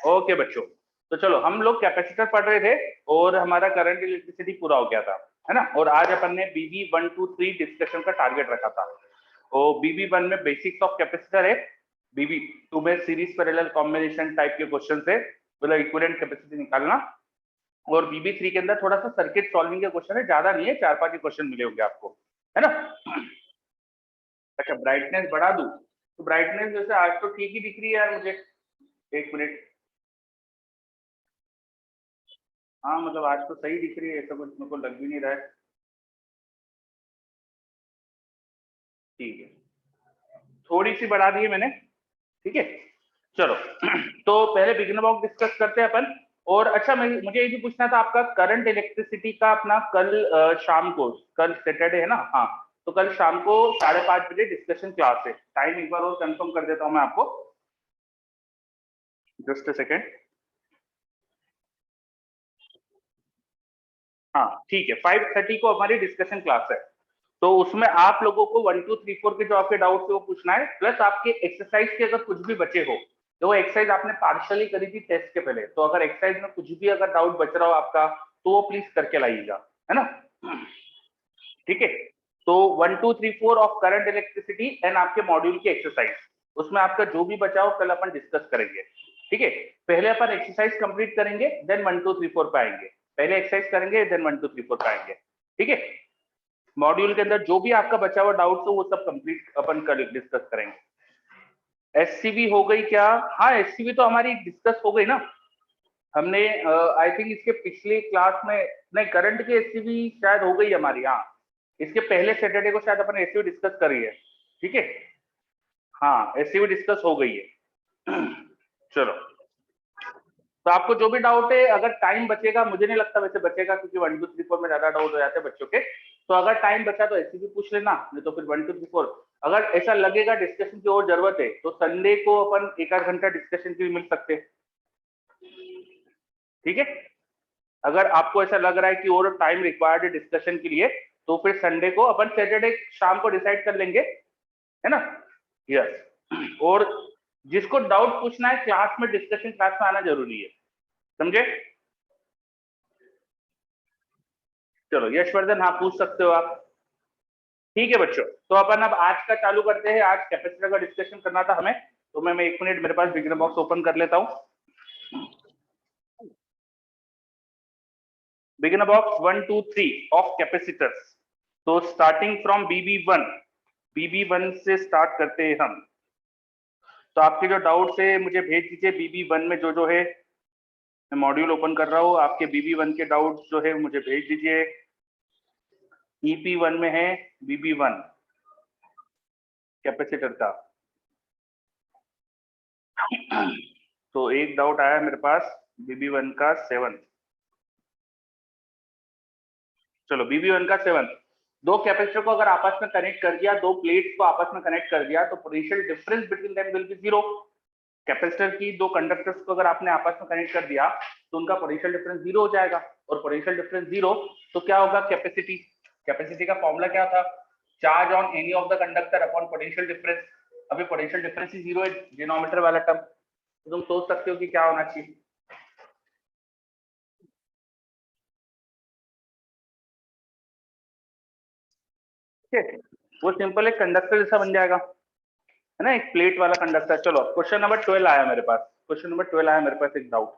Okay बच्चों, तो चलो हम लोग कैपेसिटर पढ़ रहे थे और हमारा करंट इलेक्ट्रिसिटी पूरा हो गया था, है ना। और आज अपन ने बीबी 1 2 3 डिस्कशन का टारगेट रखा था। और बीबी 1 में बेसिक्स ऑफ कैपेसिटर है, बीबी 2 में सीरीज पैरेलल कॉम्बिनेशन टाइप के क्वेश्चन है, मतलब इक्विवेलेंट कैपेसिटी निकालना। और बीबी 3 के अंदर थोड़ा सा सर्किट सॉल्विंग के क्वेश्चन है, ज्यादा नहीं है, 4-5 ही क्वेश्चन मिले होंगे आपको, है ना। अच्छा, ब्राइटनेस बढ़ा दूं? तो ब्राइटनेस जैसे आज तो ठीक ही दिख रही है यार मुझे। एक मिनट, हाँ मतलब आज तो सही दिख रही है, ऐसा कुछ मेरे को लग भी नहीं रहा है। ठीक है, थोड़ी सी बढ़ा दी है मैंने, ठीक है। चलो तो पहले बिगिनर बॉक्स डिस्कस करते हैं अपन। और अच्छा, मुझे ये भी पूछना था, आपका करंट इलेक्ट्रिसिटी का अपना कल शाम को, कल सैटरडे है ना, हाँ, तो कल शाम को 5:30 बजे डिस्कशन क्लास है। टाइम एक बार और कंफर्म कर देता हूँ मैं आपको, जस्ट अ सेकेंड। हाँ ठीक है, 5:30 को हमारी डिस्कशन क्लास है। तो उसमें आप लोगों को 1 2 3 4 के जो आपके डाउट थे वो पूछना है, प्लस आपके एक्सरसाइज के अगर कुछ भी बचे हो, तो वो एक्सरसाइज आपने पार्शियली करी थी टेस्ट के पहले, तो अगर एक्सरसाइज में कुछ भी अगर डाउट बच रहा हो आपका, तो वो प्लीज करके लाइएगा, है ना। ठीक है, तो 1 2 3 4 ऑफ करंट इलेक्ट्रिसिटी एंड आपके मॉड्यूल की एक्सरसाइज, उसमें आपका जो भी बचा हो कल अपन डिस्कस करेंगे। ठीक है, पहले अपन एक्सरसाइज कंप्लीट करेंगे, देन 1 2 3 4 पे आएंगे। पहले एक्सरसाइज करेंगे, देन 1 2 3 4 पे आएंगे। ठीक है, मॉड्यूल के अंदर जो भी आपका बचा हुआ डाउट हो वो सब कंप्लीट अपन कल डिस्कस करेंगे। एससीवी हो गई क्या? हाँ, एससीवी तो हमारी डिस्कस हो गई ना। हमने आई थिंक इसके पिछले क्लास में, नहीं, करंट की एससीवी शायद हो गई हमारी, हाँ। इसके पहले सैटरडे को शायद अपन एससीवी डिस्कस करी है। ठीक है, हाँ एससीवी डिस्कस हो गई है। चलो, तो आपको जो भी डाउट है, अगर टाइम बचेगा, मुझे नहीं लगता वैसे बचेगा, क्योंकि 1 2 3 4 में ज्यादा डाउट हो जाते हैं बच्चों के, तो अगर टाइम बचा तो एससीवी पूछ लेना, नहीं तो फिर 1 2 3 4। अगर ऐसा लगेगा डिस्कशन की और जरूरत है, तो संडे को अपन 1 आध घंटा डिस्कशन के लिए मिल सकते हैं। ठीक है, अगर आपको ऐसा लग रहा है कि और टाइम रिक्वायर्ड है डिस्कशन के लिए, तो फिर संडे को अपन सैटरडे शाम को डिसाइड कर लेंगे, है ना। यस, और जिसको डाउट पूछना है क्लास में, डिस्कशन क्लास में आना जरूरी है, समझे। चलो यशवर्धन, हाँ पूछ सकते हो आप। ठीक है बच्चों, तो अपन अब आज का चालू करते हैं। आज कैपेसिटर का डिस्कशन करना था हमें, तो मैं 1 मिनट, मेरे पास बिगिनर बॉक्स ओपन कर लेता हूँ। Beginner box 1 2 3 of capacitors. तो स्टार्टिंग फ्रॉम बीबी 1 से स्टार्ट करते हैं हम। तो आपके जो डाउट्स है मुझे भेज दीजिए, बीबी 1 में जो जो है। मैं मॉड्यूल ओपन कर रहा हूँ, आपके बीबी 1 के डाउट्स जो है मुझे भेज दीजिए। ईपी 1 में है बीबी 1 कैपेसिटर का। तो एक डाउट आया मेरे पास बीबी 1 का 7। चलो बीबी 1 का 7, दो कैपेसिटर को अगर आपस में कनेक्ट कर दिया, दो प्लेट्स को आपस में कनेक्ट कर दिया, तो potential difference between them will be 0। Capacitor की दो कंडक्टर्स को अगर आपने आपस में कनेक्ट कर दिया, तो उनका पोटेंशियल डिफरेंस 0 हो जाएगा। और पोटेंशियल डिफरेंस 0, तो क्या होगा कैपेसिटी। कैपेसिटी का फॉर्मूला क्या था? Charge on any of the conductor upon potential difference. अभी पोटेंशियल डिफरेंस ही 0 है, डिनोमिनेटर वाला टर्म, तो तुम सोच सकते हो कि क्या होना चाहिए। ठीक है, वो सिंपल एक कंडक्टर जैसा बन जाएगा, है ना, एक प्लेट वाला कंडक्टर। चलो क्वेश्चन नंबर 12 आया मेरे पास, क्वेश्चन नंबर 12 आया मेरे पास एक doubt.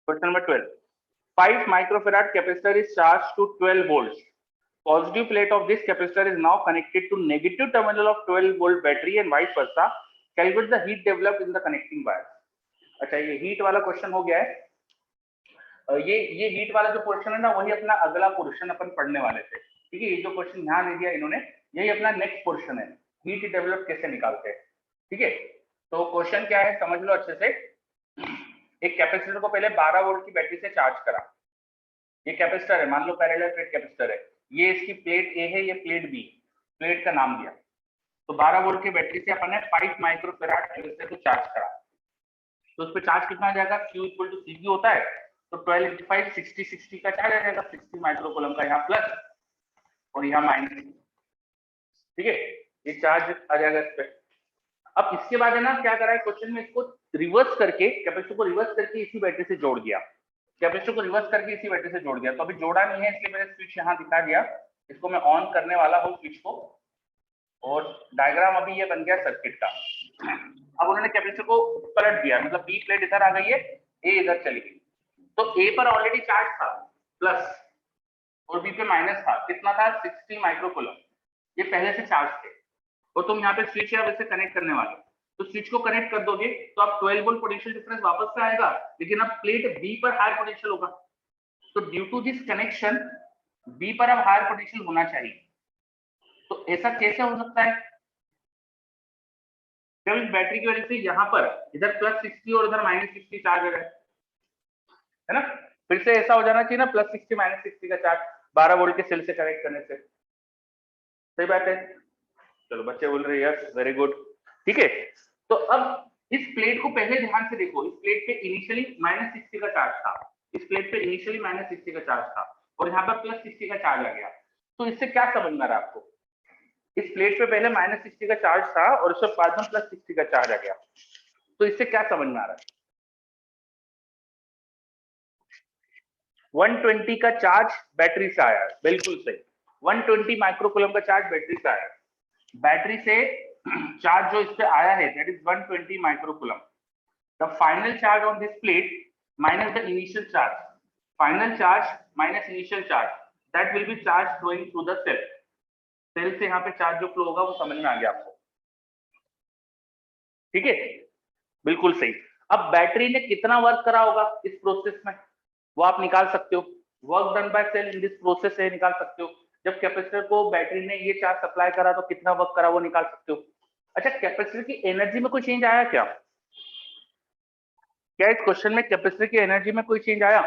Question number 12, 5 microfarad capacitor is charged to 12 volts. Positive plate of this capacitor is now connected to negative terminal of 12 volt battery and vice versa. Calculate the heat developed in the connecting wires. अच्छा, ये heat वाला question हो गया है। ये heat वाला जो question है ना, वही अपना अगला पोर्शन अपन पढ़ने वाले थे। ठीक है, ये जो क्वेश्चन यहाँ दे दिया इन्होंने, यही अपना नेक्स्ट पोर्शन है, हीट डेवलप कैसे निकालते हैं। ठीक है, तो क्वेश्चन क्या है समझ लो अच्छे से। एक कैपेसिटर को पहले 12 वोल्ट की बैटरी से चार्ज करा। ये कैपेसिटर है, मान लो पैरेलल प्लेट कैपेसिटर है, ये इसकी प्लेट ए है, ये प्लेट बी, प्लेट का नाम दिया। तो 12 वोल्ट की बैटरी से अपन ने 5 माइक्रोफेराड कैपेसिटर को चार्ज करा। तो उस पर चार्ज कितना आ जाएगा? Q इक्वल टू सीपी होता है, तो 12 इंटू 5 60 60 का चार्ज आ जाएगा, 60 माइक्रोकूलम का, यहाँ प्लस और यहाँ माइनस। ठीक है, ये चार्ज आ जाएगा इस पे। अब इसके बाद है ना क्या करा है क्वेश्चन में, इसको रिवर्स करके कैपेसिटर को रिवर्स करके इसी बैटरी से जोड़ दिया, कैपेसिटर को रिवर्स करके इसी बैटरी से जोड़ दिया। तो अभी जोड़ा नहीं है इसलिए मैंने स्विच यहाँ दिखा दिया। इसको मैं ऑन करने वाला हूँ स्विच को, और डायग्राम अभी ये बन गया सर्किट का। अब उन्होंने कैपेसिटर को पलट दिया, मतलब बी प्लेट इधर आ गई है, ए इधर चली गई। तो ए पर ऑलरेडी चार्ज था प्लस और बी पे माइनस था। कितना था? 60 माइक्रोकूलम। ये पहले से चार्ज थे और तुम यहाँ पे स्विच है वैसे कनेक्ट करने वाले, तो स्विच को कनेक्ट कर दोगे तो आप 12 वोल्ट पोटेंशियल डिफरेंस वापस से आएगा, लेकिन अब प्लेट बी पर हायर पोटेंशियल होगा। तो due to this connection B पर अब हायर पोटेंशियल होना चाहिए। तो ऐसा कैसे हो सकता है? जब इस बैटरी की वजह से यहाँ पर इधर +60 और इधर -60 चार्ज हो रहा है ना, फिर से ऐसा हो जाना चाहिए ना, +60 -60 का चार्ज 12 वोल्ट के सेल से कनेक्ट करने से। सही बात है? चलो बच्चे बोल रहे हैं यस, वेरी गुड, ठीक है। तो अब इस प्लेट को पहले ध्यान से देखो, इस प्लेट पे इनिशियली -60 का चार्ज था, इस प्लेट पे इनिशियली -60 का चार्ज था और यहाँ पर +60 का चार्ज आ गया। तो इससे क्या समझ में आ रहा है आपको? इस प्लेट पे पहले -60 का चार्ज था और उसके बाद में +60 का चार्ज आ गया। तो इससे क्या समझ में आ रहा है? 120 का चार्ज बैटरी से आया है, बिल्कुल सही। 120 माइक्रोकूलम का चार्ज बैटरी से आया है। बैटरी से चार्ज जो इस पे आया है that is 120 microcoulomb. The final charge on this plate minus the initial charge, final charge minus initial charge, that will be charge flowing through the cell. Cell से यहाँ पे चार्ज जो फ्लो होगा वो समझ में आ गया आपको, ठीक है? बिल्कुल सही। अब बैटरी ने कितना वर्क करा होगा इस प्रोसेस में, वो आप निकाल सकते हो। Work done by cell in this process से निकाल सकते हो। जब कैपेसिटर को बैटरी ने ये चार्ज सप्लाई करा तो कितना वर्क करा वो निकाल सकते हो। अच्छा, कैपेसिटर की एनर्जी में कोई चेंज आया क्या? क्या इस क्वेश्चन में कैपेसिटर की एनर्जी में कोई चेंज आया?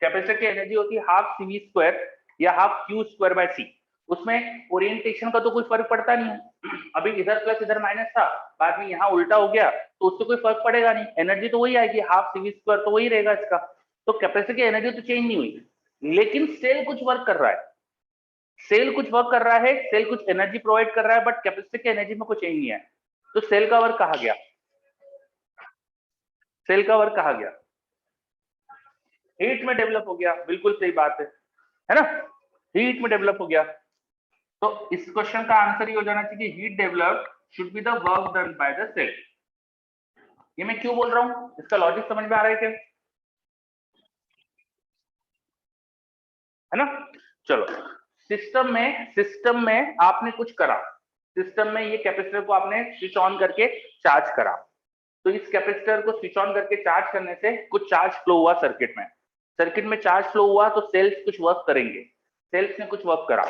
कैपेसिटर की एनर्जी होती है हाफ CV स्क्वायर या half Q square by C। उसमें ओरिएंटेशन का तो कोई फर्क पड़ता नहीं है। अभी इधर प्लस इधर माइनस था, बाद में यहाँ उल्टा हो गया तो उससे कोई फर्क पड़ेगा नहीं, एनर्जी तो वही आएगी, हाफ CV स्क्वायर तो वही रहेगा इसका। तो कैपेसिटर की एनर्जी तो चेंज नहीं हुई, लेकिन सेल कुछ वर्क कर रहा है, सेल कुछ वर्क कर रहा है, सेल कुछ एनर्जी प्रोवाइड कर रहा है, बट कैपेसिटर की एनर्जी में कोई चेंज नहीं है। तो सेल का वर्क कहा गया, सेल का वर्क कहा गया, हीट में डेवलप हो गया। बिल्कुल सही बात है ना, हीट में डेवलप हो गया। तो इस क्वेश्चन का आंसर ही हो जाना चाहिए heat develop should be the work done by the cell. ये मैं क्यों बोल रहा हूं, इसका लॉजिक समझ में आ रहा है क्या? है ना? चलो, सिस्टम में आपने कुछ करा, सिस्टम में ये कैपेसिटर को आपने स्विच ऑन करके चार्ज करा। तो इस कैपेसिटर को स्विच ऑन करके चार्ज करने से कुछ चार्ज फ्लो हुआ सर्किट में, सर्किट में चार्ज फ्लो हुआ तो सेल्स कुछ वर्क करेंगे, सेल्स ने कुछ वर्क करा,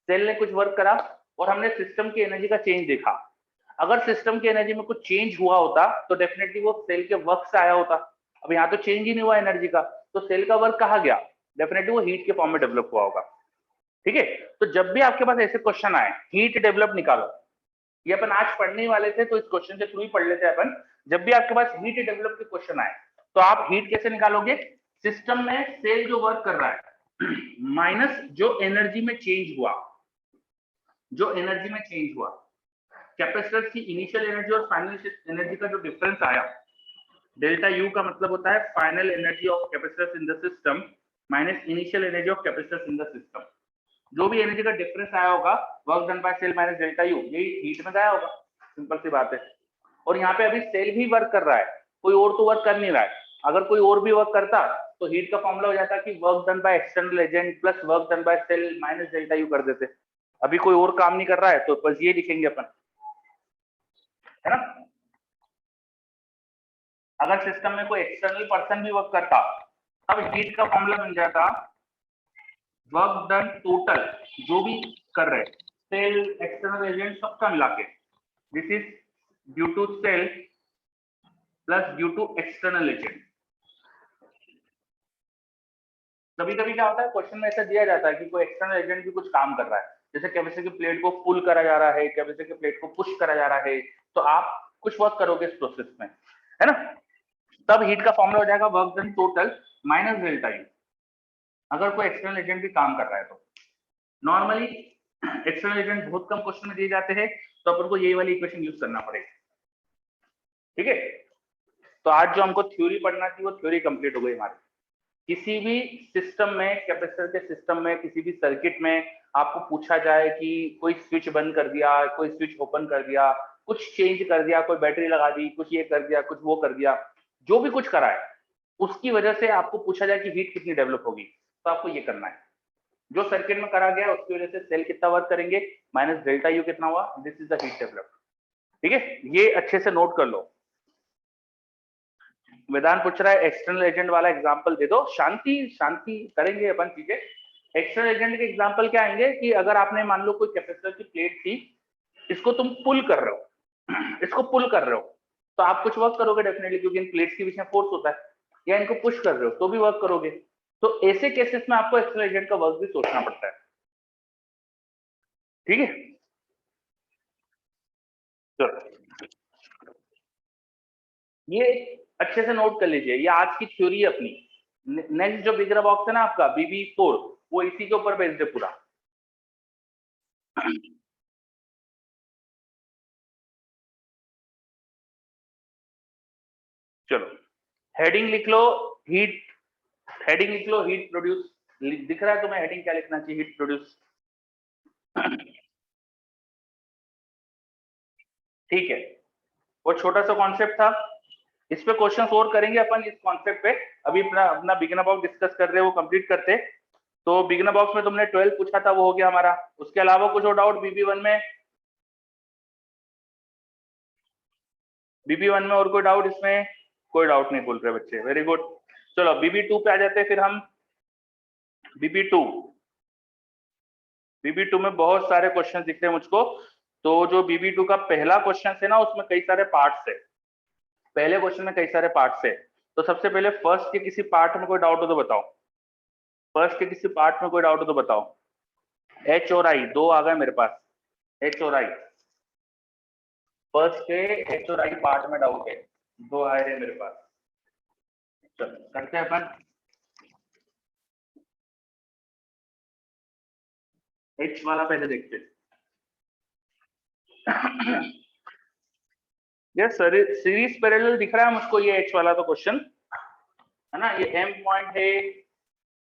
सेल ने कुछ वर्क करा और हमने सिस्टम की एनर्जी का चेंज देखा। अगर सिस्टम की एनर्जी में कुछ चेंज हुआ होता तो डेफिनेटली वो सेल के वर्क से आया होता। अब यहाँ तो चेंज ही नहीं हुआ एनर्जी का, तो सेल का वर्क कहा गया, डेफिनेटली वो हीट के फॉर्म में डेवलप हुआ होगा, ठीक है? तो जब भी आपके पास ऐसे क्वेश्चन आए हीट डेवलप निकालो, ये अपन आज पढ़ने वाले थे तो इस क्वेश्चन के थ्रू ही पढ़ लेते हैं अपन। जब भी आपके पास हीट डेवलप के क्वेश्चन आए तो आप हीट कैसे निकालोगे? सिस्टम में सेल जो वर्क कर रहा है माइनस जो एनर्जी में चेंज हुआ, जो एनर्जी में चेंज हुआ, कैपेसिटर की इनिशियल एनर्जी और फाइनल एनर्जी का जो डिफरेंस आया, डेल्टा यू का मतलब होता है final energy of capacitor in the system minus initial energy of capacitor in the system. जो भी एनर्जी का डिफरेंस आया होगा work done by cell minus delta U, यही हीट में गया होगा, सिंपल सी बात है। और यहाँ पे अभी सेल ही वर्क कर रहा है, कोई और तो वर्क कर नहीं रहा है। अगर कोई और भी वर्क करता तो हीट का फॉर्मूला हो जाता कि work done by external agent plus work done by cell minus delta U कर देते। अभी कोई और काम नहीं कर रहा है तो बस ये लिखेंगे अपन, है ना? अगर सिस्टम में कोई एक्सटर्नल पर्सन भी वर्क करता तब हीट का फॉर्मूला बन जाता वर्क डन टोटल, जो भी कर रहे सेल एक्सटर्नल एजेंट सबका मिला के, this is due to cell plus due to external agent. कभी कभी क्या होता है क्वेश्चन में ऐसा दिया जाता है कि कोई एक्सटर्नल एजेंट भी कुछ काम कर रहा है, जैसे कैपेसिटर की प्लेट को पुल करा जा रहा है, कैपेसिटर की प्लेट को पुश करा जा रहा है, तो आप कुछ वर्क करोगे इस प्रोसेस में, है ना? तब हीट का फॉर्मूला हो जाएगा work done total minus delta you, अगर कोई एक्सटर्नल एजेंट भी काम कर रहा है तो। नॉर्मली एक्सटर्नल एजेंट बहुत कम क्वेश्चन में दिए जाते हैं, तो अपन को यही वाली इक्वेशन यूज करना पड़ेगा। ठीक है, तो आज जो हमको थ्योरी पढ़ना थी वो थ्योरी कंप्लीट हो गई हमारी। किसी भी सिस्टम में, कैपेसिटर के सिस्टम में, किसी भी सर्किट में आपको पूछा जाए कि कोई स्विच बंद कर दिया, कोई स्विच ओपन कर दिया, कुछ चेंज कर दिया, कोई बैटरी लगा दी, कुछ ये कर दिया, कुछ वो कर दिया, जो भी कुछ करा है उसकी वजह से आपको पूछा जाए कि हीट कितनी डेवलप होगी, तो आपको ये करना है। जो सर्किट में करा गया उसकी वजह से सेल कितना वर्क करेंगे, माइनस डेल्टा यू कितना हुआ, this is the heat develop. ठीक है, ये अच्छे से नोट कर लो। वेदांत पूछ रहा है एक्सटर्नल एजेंट वाला एग्जांपल दे दो। शांति शांति करेंगे अपन चीजें। एक्सटर्नल एजेंट के एग्जांपल क्या आएंगे कि अगर आपने मान लो कोई कैपेसिटर की प्लेट थी, इसको तुम पुल कर रहे हो इसको पुल कर रहे हो, तो आप कुछ वर्क करोगे डेफिनेटली, क्योंकि इन प्लेट्स के बीच में फोर्स होता है। या इनको पुश कर रहे हो तो भी वर्क करोगे। तो ऐसे केसेस में आपको एक्सटर्नल एजेंट का वर्क भी सोचना पड़ता है। ठीक है, चलो ये अच्छे से नोट कर लीजिए, ये आज की थ्योरी है अपनी। नेक्स्ट जो बिगर बॉक्स है ना आपका BB4, वो इसी के ऊपर बेस्ड है पूरा। चलो हेडिंग लिख लो, हीट। हेडिंग लिख लो, हीट प्रोड्यूस। दिख रहा है तुम्हें हेडिंग क्या लिखना चाहिए? Heat produce. ठीक है, वो छोटा सा कॉन्सेप्ट था, इस पे क्वेश्चंस और करेंगे अपन इस कॉन्सेप्ट पे। अभी अपना अपना बिगिनर बॉक्स डिस्कस कर रहे हैं, वो कंप्लीट करते। तो बिगिनर बॉक्स में तुमने 12 पूछा था, वो हो गया हमारा। उसके अलावा कुछ और डाउट BB1 में? BB1 में और कोई डाउट इसमें? कोई डाउट नहीं बोल रहे बच्चे, वेरी गुड। चलो BB2 पे आ जाते हैं फिर हम। BB2 BB2 में बहुत सारे क्वेश्चन दिख रहे हैं मुझको। तो जो BB2 का पहला क्वेश्चन है ना, उसमें कई सारे पार्ट्स है। पहले क्वेश्चन में कई सारे पार्ट्स है। तो सबसे पहले फर्स्ट के किसी पार्ट में कोई डाउट हो तो बताओ। फर्स्ट के किसी पार्ट में कोई डाउट हो तो बताओ। H और I दो आ गए मेरे पास। H और I, फर्स्ट के H और I पार्ट में डाउट है, दो आए रहे मेरे पास। चलो करते हैं अपन। H वाला पहले देखते हैं। ये सीरीज पैरेलल दिख रहा है मुझको, ये H वाला तो क्वेश्चन है ना। ये M पॉइंट है,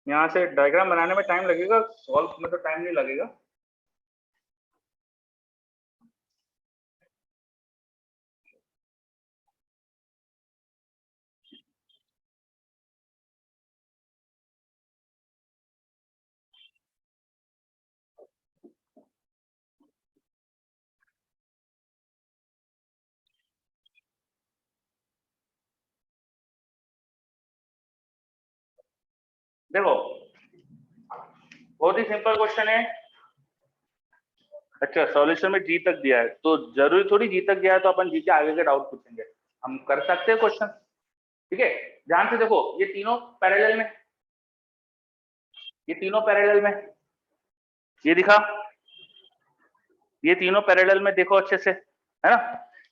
यहाँ से डायग्राम बनाने में टाइम लगेगा, सॉल्व में तो टाइम नहीं लगेगा। देखो बहुत ही सिंपल क्वेश्चन है। अच्छा सॉल्यूशन में जी तक दिया है, तो जरूरी थोड़ी जी तक दिया है तो अपन जी के आगे के डाउट पूछेंगे। हम कर सकते हैं क्वेश्चन। ठीक है, ध्यान से देखो, ये तीनों पैरेलल में, ये तीनों पैरेलल में, ये दिखा, ये तीनों पैरेलल में देखो अच्छे से, है ना।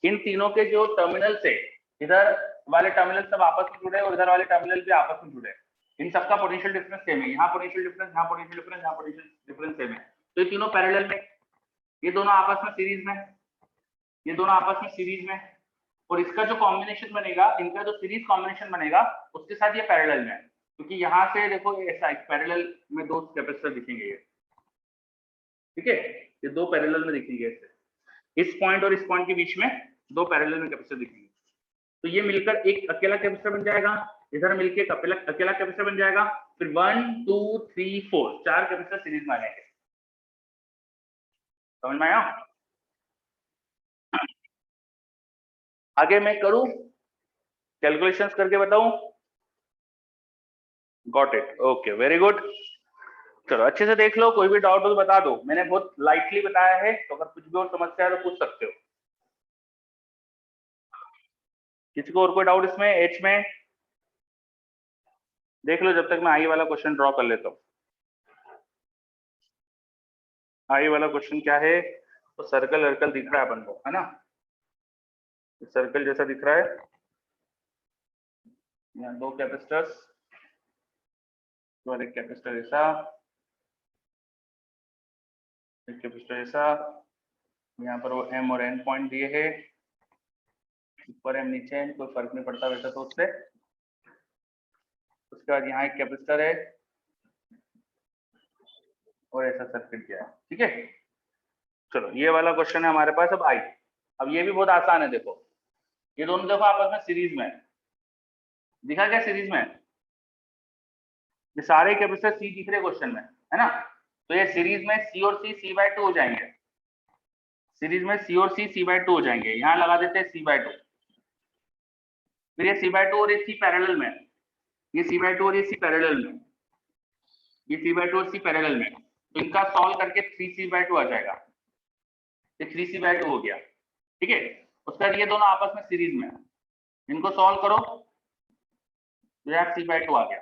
इन तीनों के जो टर्मिनल से, इधर वाले टर्मिनल सब आपस में जुड़े और इधर वाले टर्मिनल भी आपस में जुड़े। इन सबका पोटेंशियल डिफरेंस सेम है, यहाँ पोटेंशियल डिफरेंस, यहाँ पोटेंशियल डिफरेंस, यहाँ पोटेंशियल डिफरेंस सेम है। तो ये तीनों पैरेलल में, ये दोनों आपस में सीरीज में, ये दोनों आपस में सीरीज में, और इसका जो कॉम्बिनेशन बनेगा, इनका जो सीरीज कॉम्बिनेशन बनेगा उसके साथ ये पैरेलल में, क्योंकि यहाँ से देखो ऐसा पैरेलल में दो कैपेसिटर दिखेंगे ये। ठीक है, ये दो पैरेलल में दिखेंगे ऐसे, इस पॉइंट और इस पॉइंट के बीच में दो पैरेलल में कैपेसिटर दिखेंगे। तो ये मिलकर एक अकेला कैपेसिटर बन जाएगा, इधर मिलकर एक अकेला कैपेसिटर बन जाएगा। फिर 1 2 3 4 चार कैपेसिटर सीरीज में आ जाएंगे। समझ में आया? आगे मैं करूं, कैलकुलेशंस करके बताऊं? Got it, okay very good. चलो अच्छे से देख लो, कोई भी डाउट हो तो बता दो, मैंने बहुत लाइटली बताया है, तो अगर कुछ भी और समस्या है तो पूछ सकते हो। किसी को और कोई डाउट इसमें एच में? देख लो जब तक मैं आई वाला क्वेश्चन ड्रॉ कर लेता हूँ। आई वाला क्वेश्चन क्या है? तो सर्कल वर्कल दिख रहा है अपन को, है ना, सर्कल जैसा दिख रहा है। यहाँ दो कैपेसिटर्स और एक कैपेसिटर ऐसा, एक कैपेसिटर ऐसा, यहाँ पर वो m और n पॉइंट दिए है, ऊपर m नीचे n, कोई फर्क नहीं पड़ता वैसे तो उससे। उसके बाद यहाँ एक कैपेसिटर है और ऐसा सर्किट दिया है। ठीक है, चलो ये वाला क्वेश्चन है हमारे पास। अब आई, अब ये भी बहुत आसान है। देखो ये दोनों देखो आपस में सीरीज में है। दिखा क्या सीरीज में? ये सारे कैपेसिटर सी दिख रहे क्वेश्चन में, है ना? तो ये सीरीज में सी और सी C/2 हो जाएंगे। सीरीज में सी और सी C/2 हो जाएंगे। यहाँ लगा देते हैं C/2। फिर ये C/2 और ये सी पैरेलल में, ये C/2 और ये सी पैरेलल में, ये C/2 और सी पैरेलल में। तो इनका सॉल्व करके 3C/2 आ जाएगा। ये 3C/2 हो गया। ठीक है, उसके बाद ये दोनों आपस में सीरीज में, इनको सॉल्व करो तो यार C/2 आ गया।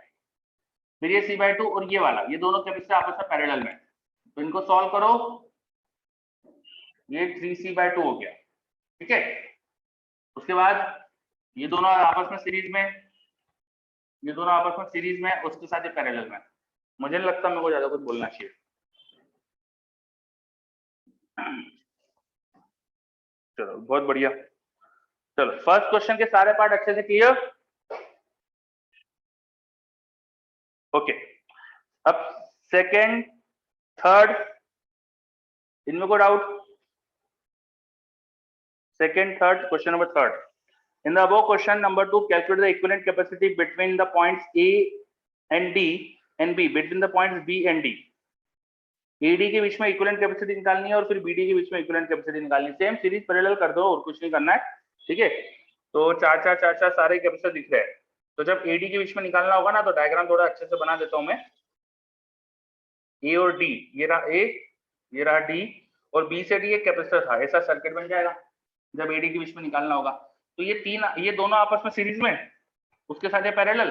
फिर ये C/2 और ये वाला, ये दोनों कैपेसिटर आपस में पैरेलल में, तो इनको सॉल्व करो, ये 3C/2 हो गया। ठीक है, उसके बाद ये दोनों आपस में सीरीज में, ये दोनों आपस में सीरीज में, उसके साथ ये पैरेलल में। मुझे नहीं लगता मेरे को ज्यादा कुछ बोलना चाहिए। चलो बहुत बढ़िया। चलो फर्स्ट क्वेश्चन के सारे पार्ट अच्छे से क्लियर। ओके, अब सेकंड थर्ड, इनमें को doubt? Second third, question number third. In the above question number 2, calculate the equivalent capacity between the points A and D and B, between the points B and D. AD के बीच में equivalent capacity निकालनी है और फिर BD के बीच में इक्विवेलेंट कैपेसिटी निकालनी है। सेम सीरीज पैरेलल कर दो और कुछ नहीं करना है। ठीक है, तो चार चार सारे कैपेसिटर दिख रहे हैं। तो जब AD के बीच में निकालना होगा ना, तो डायग्राम थोड़ा अच्छे से बना देता हूं मैं। A और D, ये रहा A, ये रहा D, और B से D एक कैपेसिटर था, ऐसा सर्किट बन जाएगा जब AD के बीच में निकालना होगा। तो ये तीन, ये दोनों आपस में सीरीज में, उसके साथ ये पैरेलल,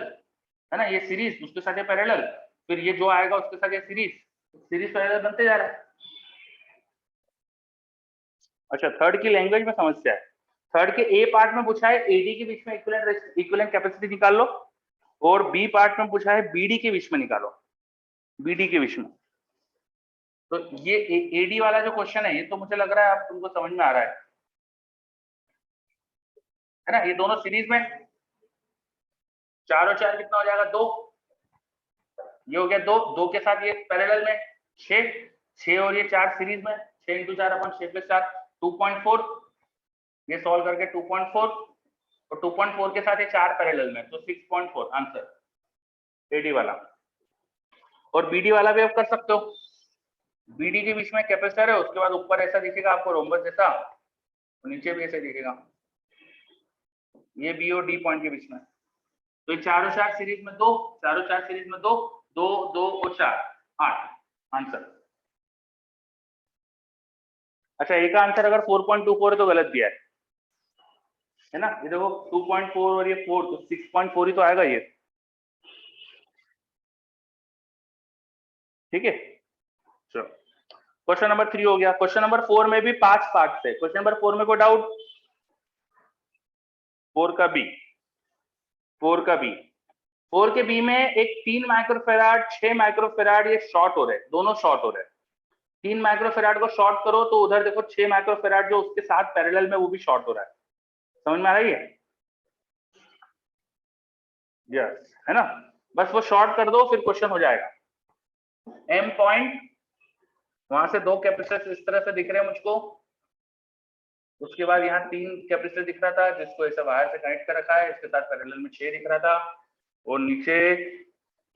है ना? ये सीरीज, उसके साथ ये पैरेलल, फिर ये जो आएगा उसके साथ ये सीरीज, सीरीज पैरेलल बनते जा रहा है। अच्छा, थर्ड की लैंग्वेज में समस्या है। थर्ड के ए पार्ट में पूछा है एडी के बीच में इक्विवेलेंट कैपेसिटी निकाल लो, और बी पार्ट में पूछा है बीडी के बीच में निकालो, बीडी के बीच में। तो ये एडी वाला जो क्वेश्चन है, ये तो मुझे लग रहा है आप तुमको समझ में आ रहा है ना? ये दोनों सीरीज में, 4 और 4 कितना हो जाएगा? 2। ये हो गया 2, 2 के साथ ये पैरेलल में 6, 6 और ये 4 सीरीज में, 6 × 4 अपन 6 + 4 2.4। ये सॉल्व करके 2.4, और 2.4 के साथ ये 4 पैरेलल में, तो 6.4 आंसर एडी वाला। और बीडी वाला भी आप कर सकते हो। बीडी के बीच में कैपेसिटर है, उसके बाद ऊपर ऐसा दिखेगा आपको रोम्बस जैसा, और नीचे भी ऐसे दिखेगा, ये बी और डी पॉइंट के बीच में। तो ये 4 और 4 सीरीज में 2, 4 और 4 सीरीज में 2, 2 2 और 4 8 आंसर। अच्छा, एक आंसर अगर 4.24 है तो गलत दिया है ना? ये देखो 2.4 और ये 4, तो 6.4 ही तो आएगा ये। ठीक है, चलो क्वेश्चन नंबर 3 हो गया। क्वेश्चन नंबर 4 में भी 5 पार्ट है। क्वेश्चन नंबर 4 में कोई डाउट? 4 का बी, 4 का बी, 4 के बी में एक 3 माइक्रोफेराड, 6 माइक्रोफेराड, ये शॉर्ट हो रहे, दोनों शॉर्ट हो रहे। 3 माइक्रोफेराड को शॉर्ट करो तो उधर देखो 6 माइक्रोफेराड जो उसके साथ पैरेलल में, वो भी शॉर्ट हो रहा है। समझ में आ रही है? यस, है ना? बस वो शॉर्ट कर दो, फिर क्वेश्चन हो जाएगा। एम पॉइंट, वहां से 2 कैपेसिटर इस तरह से दिख रहे हैं मुझको। उसके बाद यहाँ 3 कैपेसिटर दिख रहा था, जिसको ऐसा वायर से कनेक्ट कर रखा है, इसके साथ पैरेलल में 6 दिख रहा था, और नीचे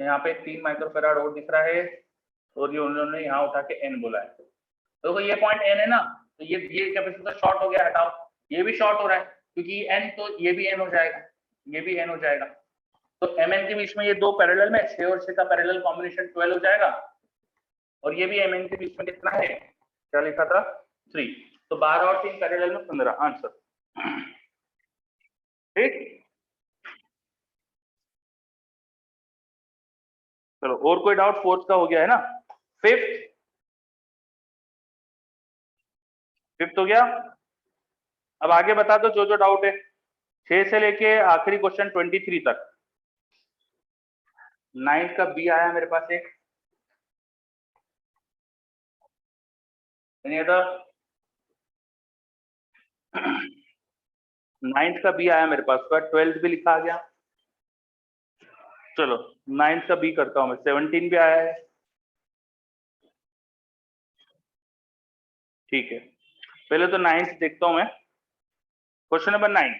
यहाँ पे 3 माइक्रोफेराड और दिख रहा है, और ये उन्होंने यहाँ उठा के एन बोला है। तो ये पॉइंट एन है ना, तो ये कैपेसिटर शॉर्ट हो गया, हटाओ। ये भी शॉर्ट हो रहा है क्योंकि एन, तो ये भी एन हो जाएगा, ये भी एन हो जाएगा। तो एम एन के बीच में ये 2 पैरेलल में, 6 और 6 का पैरेलल कॉम्बिनेशन 12 हो जाएगा, और ये भी एम एन के बीच में कितना है? क्या लिखा था? 3। तो 12 और 3 पैरेलल में 15 आंसर। ठीक, चलो और कोई डाउट? फोर्थ का हो गया है ना? फिफ्थ, फिफ्थ हो गया। अब आगे बता दो जो जो डाउट है, 6 से लेके आखिरी क्वेश्चन 23 तक। 9 का बी आया मेरे पास एक, नहीं था? नाइन्थ का बी आया मेरे पास, उसका 12th भी लिखा आ गया। चलो नाइन्थ का बी करता हूं मैं, 17 भी आया है। ठीक है, पहले तो नाइन्थ देखता हूं मैं। Question number 9,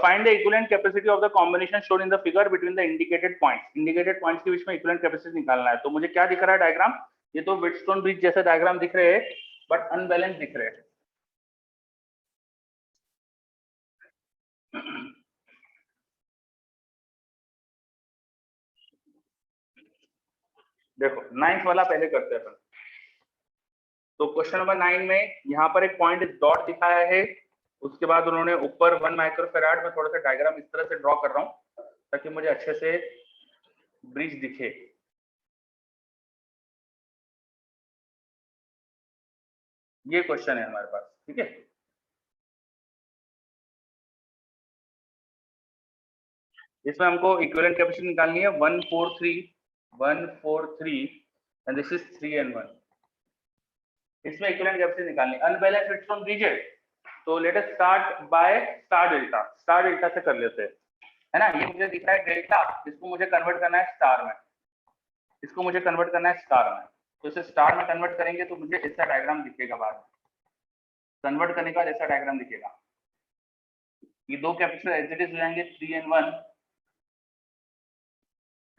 find the equivalent capacity of the combination shown in the figure between the indicated points. Indicated points के बीच में इक्विवेलेंट कैपेसिटी निकालना है। तो मुझे क्या दिख रहा है डायग्राम, ये तो व्हीटस्टोन ब्रिज जैसे डायग्राम दिख रहे हैं, बट अनबैलेंस दिख रहे हैं। देखो नाइन्थ वाला पहले करते हैं अपन। तो क्वेश्चन नंबर 9 में यहाँ पर एक पॉइंट डॉट दिखाया है, उसके बाद उन्होंने ऊपर 1 माइक्रोफेराड में थोड़ा सा डायग्राम इस तरह से ड्रॉ कर रहा हूँ ताकि मुझे अच्छे से ब्रिज दिखे। ये क्वेश्चन है हमारे पास, ठीक है। इसमें हमको इक्विवेलेंट कैपेसिटी निकालनी है 143 एंड दिस इज 3 and 1। इसमें इक्विवेलेंट कैपेसिटी निकालनी है। अनबैलेंस्ड व्हीटस्टोन ब्रिज है, तो let us start by star delta. Star delta से कर लेते हैं, है ना। ये मुझे दिख रहा है डेल्टा, इसको मुझे कन्वर्ट करना है स्टार में, इसको मुझे कन्वर्ट करना है स्टार में। तो इसे स्टार में कन्वर्ट करेंगे तो मुझे ऐसा डायग्राम दिखेगा बाद में। कन्वर्ट करने का ऐसा डायग्राम दिखेगा। ये दो कैपेसिटर एज इट इज हो जाएंगे 3 and 1,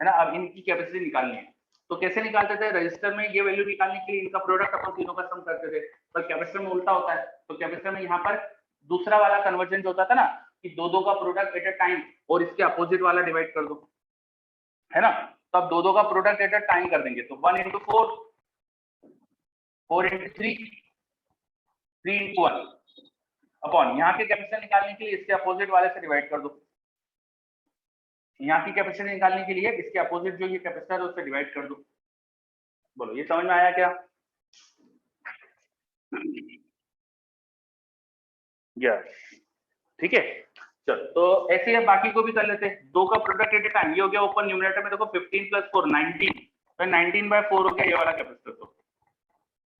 है ना। अब इनकी कैपेसिटी निकालनी है, तो कैसे निकालते थे, रजिस्टर में ये वैल्यू निकालने के लिए इनका प्रोडक्ट अपन तीनों का सम करते थे, पर कैपेसिटर में उल्टा होता है। तो कैपेसिटर में यहाँ पर दूसरा वाला कन्वर्जन जो होता था ना, कि दो दो का प्रोडक्ट एट अ टाइम और इसके अपोजिट वाला डिवाइड कर दो, है ना। तो अब दो दो का प्रोडक्ट एट अ टाइम कर देंगे, तो 1 into 4, 4 into 3, 3 into 1 अपॉन यहाँ के कैपेसिटर निकालने के लिए इसके अपोजिट वाले से डिवाइड कर दो। यहाँ की कैपेसिटी निकालने के लिए इसके अपोजिट जो ये कैपेसिटर है उससे डिवाइड कर दो। बोलो ये समझ में आया क्या? यस, ठीक है। चलो तो ऐसे ही बाकी को भी कर लेते हैं। दो का प्रोडक्ट एट ए टाइम, ये हो गया ओपन न्यूमरेटर में, देखो 15 + 4 19, तो 19/4 हो गया ये वाला कैपेसिटर। तो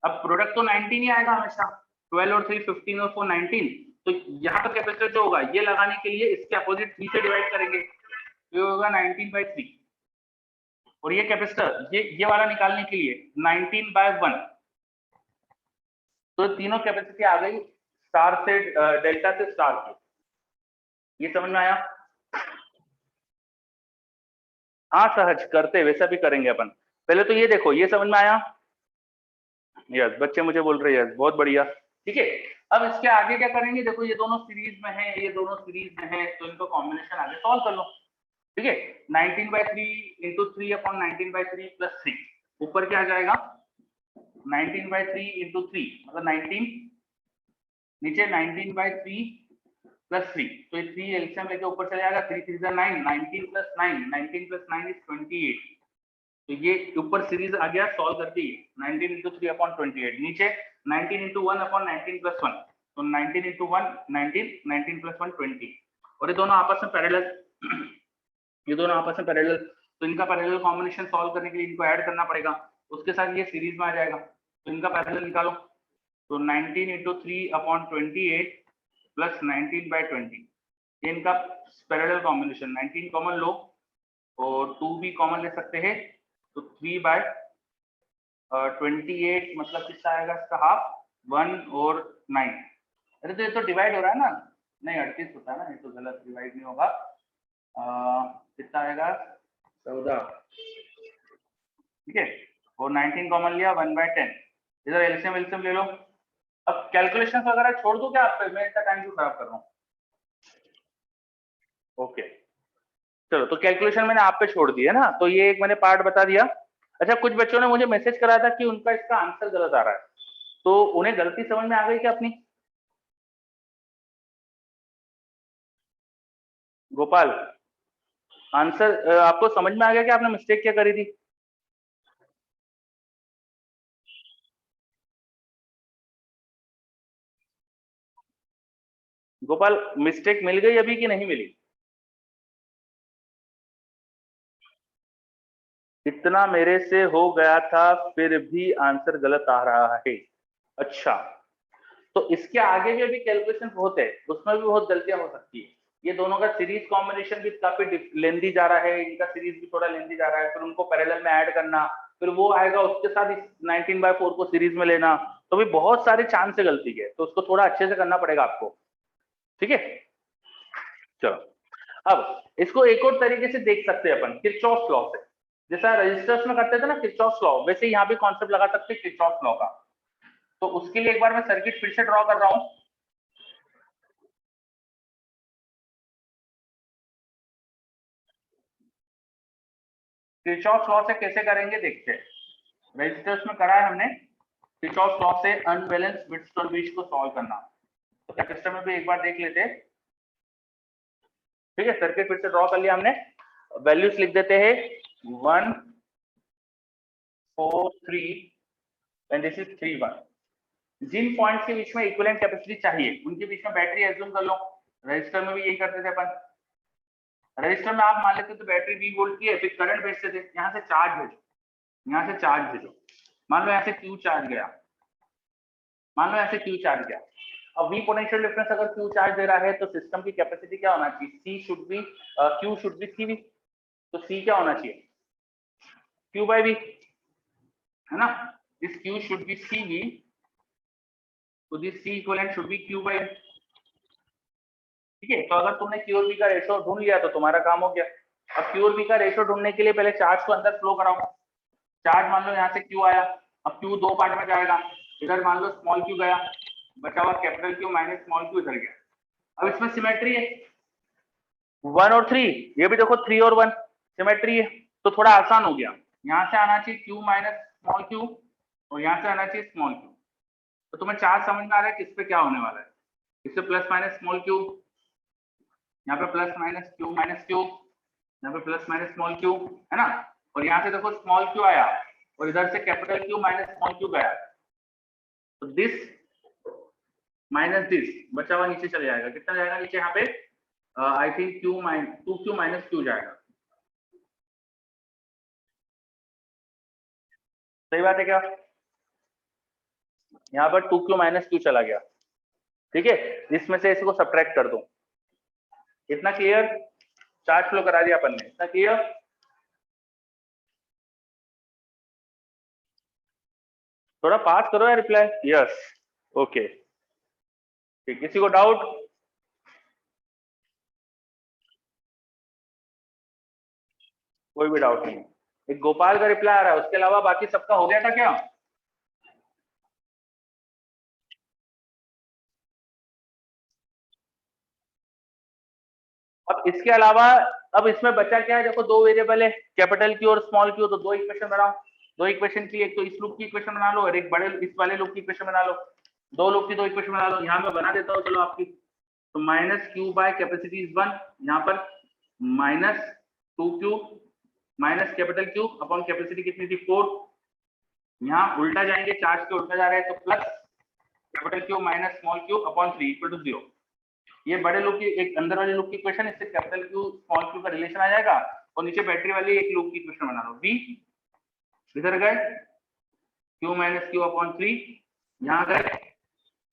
अब प्रोडक्ट तो 19 ही आएगा हमेशा, 12 और 3 15 और 4 19। तो यहाँ पर कैपेसिटर जो होगा ये लगाने के लिए इसके अपोजिट 3 से डिवाइड करेंगे, तो ये होगा 19/3। और ये कैपेसिटर ये वाला निकालने के लिए 19/1। तो तीनों कैपेसिटी आ गई स्टार से डेल्टा से स्टार की। ये समझ में आया? हाँ सहज करते वैसा भी करेंगे अपन। पहले तो ये देखो, ये समझ में आया? यस, बच्चे मुझे बोल रहे हैं यस, बहुत बढ़िया, ठीक है। अब इसके आगे क्या करेंगे, देखो ये दोनों सीरीज में है, ये दोनों सीरीज में है, तो इनको कॉम्बिनेशन आगे सॉल्व कर लो, ठीक है। 19/3 into 3 upon 19/3 plus 3, ऊपर क्या आ जाएगा 19/3 into 3 मतलब 19, नीचे 19/3 plus 3, तो ये 3 एलसीएम लेके ऊपर चले जाएगा, 3 3 9, 19 + 9, 19 + 9 is 28। तो ये ऊपर सीरीज आ गया सॉल्व करके 19 into 3 upon 28, नीचे 19 into 1 upon 19 + 1, तो 19 into 1 19, 19 + 1 20, और ये दोनों आपस में पैरेलल, ये दोनों आपस में पैरेलल, तो इनका पैरेलल कॉम्बिनेशन सॉल्व करने के लिए इनको ऐड करना पड़ेगा, उसके साथ ये सीरीज में आ जाएगा, तो इनका पैरेलल निकालो। तो 19 into 3 upon 28 plus 19/20, ये इनका पैरेलल कॉम्बिनेशन। 19 कॉमन लो और 2 भी कॉमन ले सकते हैं, तो 3/28 मतलब कितना आएगा इसका हाफ, 1 और 9। अरे तो ये तो डिवाइड हो रहा है ना, नहीं 38 होता है ना, ये तो गलत, डिवाइड नहीं होगा। कितना आएगा 14, ठीक है। और 19 कॉमन लिया, 1/10, इधर एलसीएम एलसीएम ले लो। अब कैलकुलेशन वगैरह छोड़ दो क्या आप, मैं इतना टाइम क्यों खराब कर रहा हूँ। ओके चलो, तो कैलकुलेशन मैंने आप पे छोड़ दी है ना, तो ये एक मैंने पार्ट बता दिया। अच्छा, कुछ बच्चों ने मुझे मैसेज करा था कि उनका इसका आंसर गलत आ रहा है, तो उन्हें गलती समझ में आ गई क्या अपनी? गोपाल, आंसर आपको समझ में आ गया कि आपने मिस्टेक क्या करी थी? गोपाल, मिस्टेक मिल गई अभी कि नहीं मिली? इतना मेरे से हो गया था फिर भी आंसर गलत आ रहा है। अच्छा, तो इसके आगे भी अभी कैलकुलेशन होते हैं, उसमें भी बहुत गलतियां हो सकती है। ये दोनों का सीरीज कॉम्बिनेशन भी काफी लेंदी जा रहा है, इनका सीरीज भी थोड़ा लेंदी जा रहा है, फिर उनको पैरेलल में ऐड करना, फिर वो आएगा उसके साथ 19/4 को सीरीज में लेना, तो भी बहुत सारे चांस है गलती के, तो उसको थोड़ा अच्छे से करना पड़ेगा आपको। ठीक है, चलो अब इसको एक और तरीके से देख सकते हैं अपन, किरचॉफ लॉ से। जैसा रजिस्टर्स में करते थे ना किरचॉफ लॉ, वैसे यहाँ भी कॉन्सेप्ट लगा सकते हैं किरचॉफ लॉ का। तो उसके लिए एक बार मैं सर्किट फिर से ड्रॉ कर रहा हूं। किरचॉफ लॉ से कैसे करेंगे देखते हैं। रजिस्टर्स में करा है हमने, किरचॉफ लॉ से अनबैलेंस बिट्स और बीच को सॉल्व करना। तो कैपेसिटर में भी एक बार देख लेते हैं। ठीक है, सर्किट फिर से ड्रॉ कर लिया हमने, वैल्यूज लिख देते हैं 1 4 3 एंड दिस इज 3 1। जिन पॉइंट्स के बीच में इक्विवेलेंट कैपेसिटी चाहिए उनके बीच में बैटरी एज्यूम कर लो। रजिस्टर में भी यही करते थे अपन। रजिस्टर में आप मान लेते तो बैटरी 20 वोल्ट की है, फिर करंट भेजते थे, यहाँ से चार्ज भेजो, यहाँ से चार्ज भेजो। मान लो यहाँ से क्यू चार्ज गया, मान लो यहाँ से क्यू चार्ज गया। अब वी पोटेंशियल डिफरेंस अगर क्यू चार्ज दे रहा है तो सिस्टम की कैपेसिटी क्या होना चाहिए, C should be Q should be C V. तो सी क्या होना चाहिए, क्यू बाई वी, है ना। This Q should be C V, तो this C equivalent should be Q by. ठीक है, तो अगर तुमने क्यू और बी का रेशो ढूंढ लिया तो तुम्हारा काम हो गया। अब क्यू और बी का रेशो ढूंढने के लिए पहले चार्ज को अंदर फ्लो कराओ। चार्ज मान लो यहाँ से क्यू आया, अब क्यू दो पार्ट में जाएगा, इधर मान लो स्मॉल क्यू गया, बचा हुआ capital Q minus small Q इधर गया। अब इसमें सिमेट्री है, 1 और 3, ये भी देखो 3 और 1 सिमेट्री है, तो थोड़ा आसान हो गया। यहाँ से आना चाहिए क्यू माइनस स्मॉल क्यू, और यहाँ से आना चाहिए स्मॉल क्यू। तो तुम्हें चार्ज समझ में आ रहा है किस पे क्या होने वाला है। इससे प्लस माइनस स्मॉल क्यू, यहाँ पे plus minus Q minus Q, यहाँ पे प्लस माइनस स्मॉल क्यू, है ना। और यहाँ से देखो स्मॉल क्यू आया, और इधर से capital Q minus small Q गया, तो दिस माइनस दिस बचा हुआ नीचे चले जाएगा। कितना जाएगा नीचे यहाँ पे, I think Q minus 2q minus Q जाएगा। सही बात है क्या, यहाँ पर 2q माइनस क्यू चला गया। ठीक है, इसमें से इसको सब्ट्रैक्ट कर दो। इतना क्लियर, चार्ज फ्लो करा दिया अपन ने, इतना क्लियर। थोड़ा पास करो यार रिप्लाई, यस ओके। ठीक, किसी को डाउट, कोई भी डाउट नहीं। एक गोपाल का रिप्लाई आ रहा है, उसके अलावा बाकी सबका हो गया था क्या। अब इसके अलावा, अब इसमें बचा क्या है, देखो दो वेरिएबल है, कैपिटल क्यू और स्मॉल क्यू, तो दो इक्वेशन बनाओ। दो इक्वेशन की, एक तो इस लूप की इक्वेशन बना लो और एक बड़े इस वाले लूप की इक्वेशन बना लो। दो लूप की दो इक्वेशन बना लो, यहाँ मैं बना देता हूँ चलो आपकी। तो minus Q by capacity is 1, यहाँ पर minus 2q minus capital Q upon capacity कितनी थी 4। यहाँ उल्टा जाएंगे, चार्ज के उल्टा जा रहे हैं, तो plus capital Q minus small Q upon 3 equal to 0। ये बड़े लूप की एक अंदर वाले लूप की इक्वेशन, इससे कैपिटल क्यू स्मॉल क्यू का रिलेशन आ जाएगा, और नीचे बैटरी वाली एक लूप की इक्वेशन बना लो। v इधर गए q माइनस क्यू अपॉन 3, यहाँ गए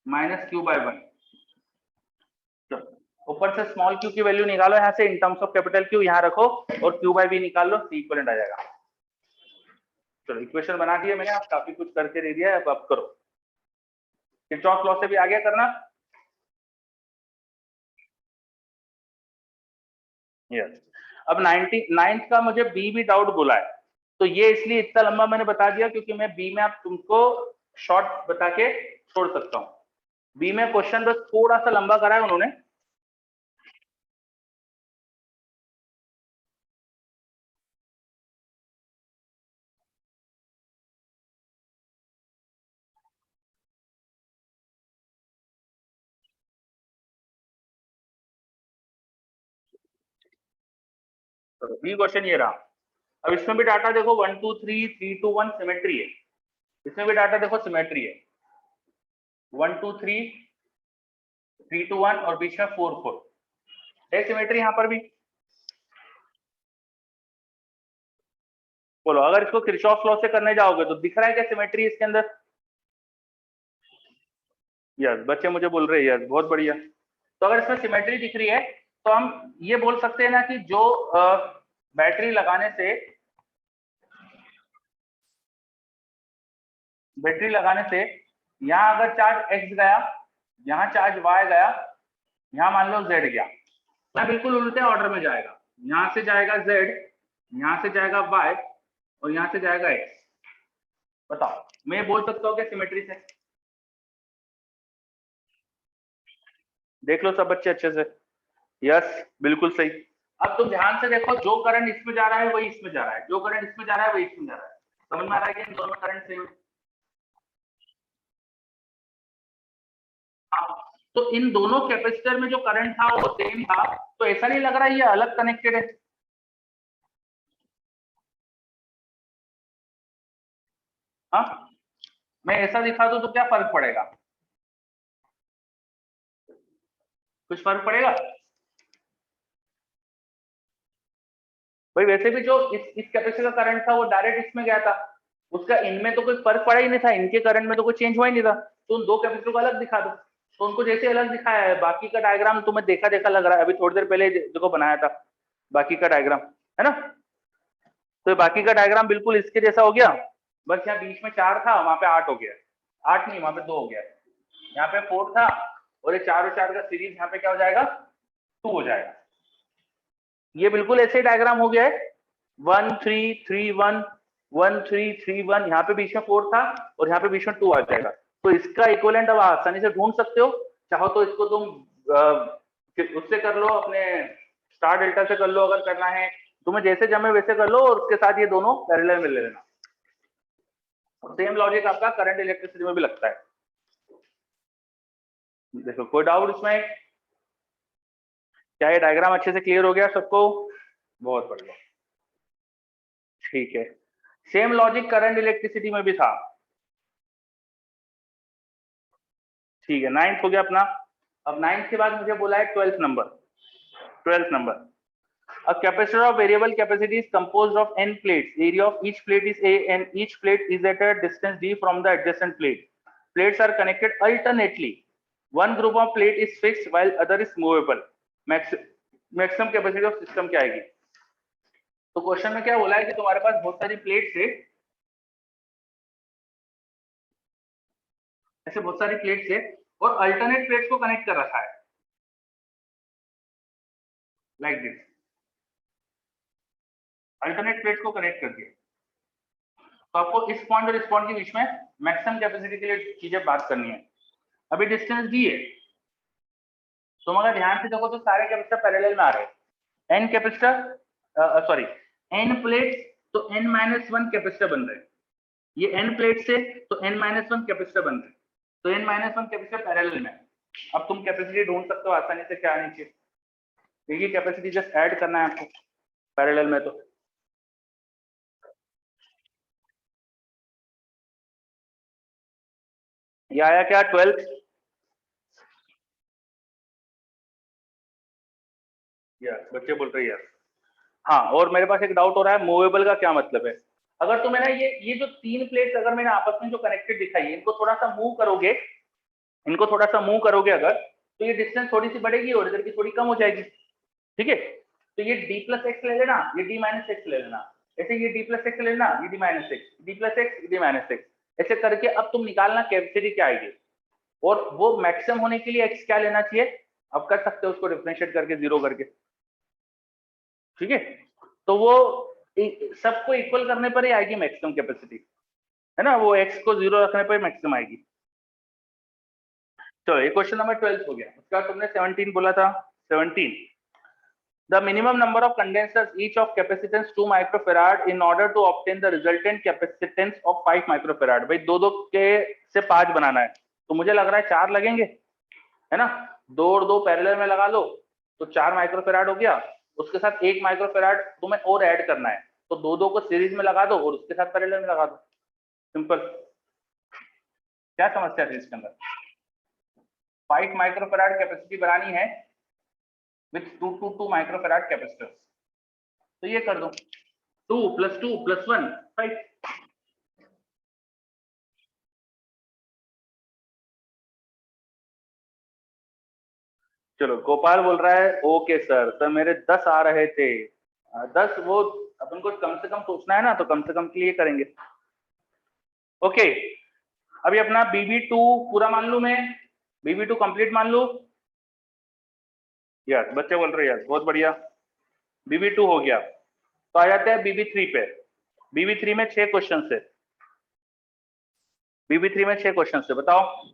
माइनस क्यू बाय 1। ऊपर से स्मॉल क्यू की वैल्यू निकालो यहाँ से in terms of capital Q, यहाँ रखो और क्यू बाय वी निकाल लो, सी इक्विवेलेंट आ जाएगा। चलो इक्वेशन बना दिए मैंने, आप काफी कुछ करके दे दिया है, अब करो। किरचॉफ लॉ से भी आगे करना। यस, अब 99th का मुझे बी भी डाउट बोला है, तो ये इसलिए इतना लंबा मैंने बता दिया क्योंकि मैं बी में आप तुमको शॉर्ट बता के छोड़ सकता हूँ। बी में क्वेश्चन बस थोड़ा सा लंबा करा है उन्होंने। बी क्वेश्चन ये रहा। अब इसमें भी डाटा देखो 1 2 3 3 2 1 सिमेट्री है, इसमें भी डाटा देखो सिमेट्री है, 1 2 3 3 2 1 और बीच में 4 4 है सिमेट्री यहाँ पर भी। बोलो अगर इसको किरचॉफ लॉ से करने जाओगे तो दिख रहा है क्या सिमेट्री इसके अंदर। यस, बच्चे मुझे बोल रहे हैं यस, बहुत बढ़िया। तो अगर इसमें सिमेट्री दिख रही है तो हम ये बोल सकते हैं ना कि जो बैटरी लगाने से यहाँ अगर चार्ज x गया, यहाँ चार्ज y गया, यहाँ मान लो z गया, ना बिल्कुल उल्टे ऑर्डर में जाएगा। यहाँ से जाएगा z, यहाँ से जाएगा y और यहाँ से जाएगा x। बताओ, मैं बोल सकता हूँ क्या सिमेट्री से? देख लो सब बच्चे अच्छे से। यस, बिल्कुल सही। अब तुम ध्यान से देखो, जो करंट इसमें जा रहा है वही इसमें जा रहा है, जो करंट इसमें जा रहा है वही इसमें जा रहा है। समझ में आ रहा है कि इन दोनों करंट सेम? तो इन दोनों कैपेसिटर में जो करंट था वो सेम था, तो ऐसा नहीं लग रहा ये अलग कनेक्टेड है। हाँ, मैं ऐसा दिखा दूं तो क्या फर्क पड़ेगा? कुछ फर्क पड़ेगा भाई? वैसे भी जो इस कैपेसिटर का करंट था वो डायरेक्ट इसमें गया था, उसका इनमें तो कोई फर्क पड़ा ही नहीं था, इनके करंट में तो कोई चेंज हुआ ही नहीं था। तो उन दो कैपेसिटर को अलग दिखा दो। तो उनको जैसे अलग दिखाया है, बाकी का डायग्राम तुम्हें देखा देखा लग रहा है, अभी थोड़ी देर पहले देखो बनाया था बाकी का डायग्राम, है ना? तो बाकी का डायग्राम बिल्कुल इसके जैसा हो गया, बस यहाँ बीच में 4 था, वहां पे 8 हो गया। 8 नहीं, वहां पे 2 हो गया। यहाँ पे 4 था और ये 4 और 4 का सीरीज यहाँ पे क्या हो जाएगा? 2 हो जाएगा। ये बिल्कुल ऐसे डायग्राम हो गया है, 1 3 3 1 1 3 3 1, यहाँ पे बीच में 4 था और यहाँ पे बीच में 2 आ जाएगा। तो इसका इक्विवेलेंट अब आसानी से ढूंढ सकते हो, चाहो तो इसको तुम उससे कर लो, अपने स्टार डेल्टा से कर लो, अगर करना है तुम्हें, जैसे जमे वैसे कर लो, और उसके साथ ये दोनों पैरेलल में ले लेना। सेम लॉजिक आपका करंट इलेक्ट्रिसिटी में भी लगता है। देखो, कोई डाउट इसमें? क्या ये डायग्राम अच्छे से क्लियर हो गया सबको? बहुत बढ़िया, ठीक है। सेम लॉजिक करंट इलेक्ट्रिसिटी में भी था। ठीक है, 9th हो गया अपना। अब 9th के बाद मुझे बोला है 12th number. 12th number, a capacitor of variable capacity is composed of n plates. Area of each plate is a and each plate is at a distance d from the adjacent plate. Plates are connected alternately. One group of plate is fixed while other is movable. Maximum capacity of system क्या आएगी? तो question में क्या बोला है कि तुम्हारे पास बहुत सारी प्लेट्स है, ऐसे बहुत सारी प्लेट्स है, और अल्टरनेट प्लेट्स को कनेक्ट कर रखा है, लाइक दिस। अल्टरनेट प्लेट्स को कनेक्ट कर दिया। तो आपको इस पॉइंट और इस पॉइंट के बीच में मैक्सिमम कैपेसिटी के लिए चीजें बात करनी है। अभी डिस्टेंस दी है, तुम अगर ध्यान से देखो तो सारे कैपेसिटर पैरेलल में आ रहे हैं। N capacitor, sorry, N plate, तो एन माइनस वन कैपेसिटर बन रहे हैं। ये एन प्लेट से तो एन माइनस वन कैपेसिटर बन रहे हैं, तो N minus one capacitor parallel में। अब तुम कैपेसिटी ढूंढ सकते हो आसानी से, क्या नीचे ये कैपेसिटी जस्ट ऐड करना है आपको पैरेलल में। तो ये आया क्या? 12th। यस, बच्चे बोल रहे हैं यस। हाँ, और मेरे पास एक डाउट हो रहा है, मूवेबल का क्या मतलब है? अगर तुम्हें ना ये जो 3 प्लेट्स अगर मैंने आपस में जो कनेक्टेड दिखाई है, इनको थोड़ा सा मूव करोगे, इनको थोड़ा सा मूव करोगे अगर, तो ये डिस्टेंस थोड़ी सी बढ़ेगी और इधर की थोड़ी कम हो जाएगी। ठीक है, तो ये d प्लस एक्स ले लेना, ये d माइनस एक्स ले लेना, ऐसे ये d प्लस एक्स ले लेना, ये d minus x, d plus x, d minus x, ऐसे करके अब तुम निकालना कैपेसिटी क्या आएगी, और वो मैक्सिमम होने के लिए x क्या लेना चाहिए, अब कर सकते हो उसको डिफरेंशिएट करके 0 करके। ठीक है, तो वो सबको इक्वल करने पर ही आएगी मैक्सिमम कैपेसिटी, है ना? वो x को 0 रखने पर मैक्सिमम आएगी। चलो, ये क्वेश्चन नंबर 12 हो गया। उसका तुमने 17 बोला था। 17, the minimum number of condensers each of capacitance 2 microfarad in order to obtain the resultant capacitance of 5 microfarad। भाई दो दो के से 5 बनाना है, तो मुझे लग रहा है 4 लगेंगे, है ना? 2 और 2 पैरेलल में लगा लो तो 4 माइक्रोफेराड हो गया, उसके साथ 1 माइक्रोफेराड तुम्हें और ऐड करना है, तो 2 2 को सीरीज में लगा दो और उसके साथ पैरेलल में लगा दो। सिंपल। क्या समस्या थी इसके अंदर? 5 माइक्रोफेराड कैपेसिटी बनानी है विथ 2 माइक्रोफेराड कैपेसिटर, तो ये कर दो, 2 + 2 + 1 5। चलो गोपाल बोल रहा है ओके सर, सर मेरे 10 आ रहे थे। 10 वो अपन को कम से कम सोचना है ना, तो कम से कम के लिए करेंगे। ओके, अभी अपना BB2 पूरा मान लू मैं, BB2 कंप्लीट मान लू। यस, बच्चे बोल रहे हैं यस, बहुत बढ़िया। BB2 हो गया, तो आ जाते हैं BB3 पे। BB3 में 6 क्वेश्चन है। BB3 में 6 क्वेश्चन है, बताओ।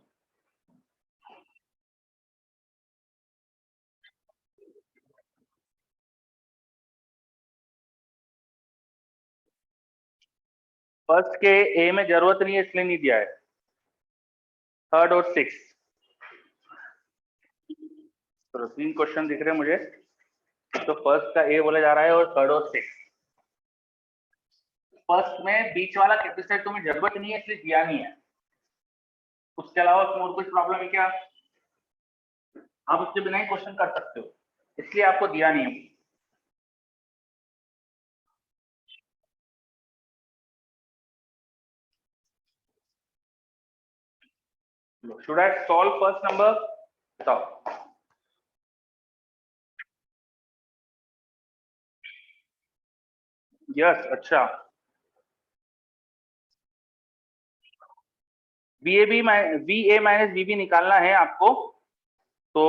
फर्स्ट के ए में जरूरत नहीं है इसलिए नहीं दिया है, थर्ड और सिक्स। तो 3 क्वेश्चन दिख रहे हैं मुझे, तो फर्स्ट का ए बोला जा रहा है और थर्ड और सिक्स। फर्स्ट में बीच वाला कैपेसिटर तुम्हें जरूरत नहीं है इसलिए दिया नहीं है। उसके अलावा और कुछ प्रॉब्लम है क्या? आप उसके बिना ही क्वेश्चन कर सकते हो, इसलिए आपको दिया नहीं है। Should I solve first number? बताओ। यस, अच्छा। VA माइनस BB निकालना है आपको, तो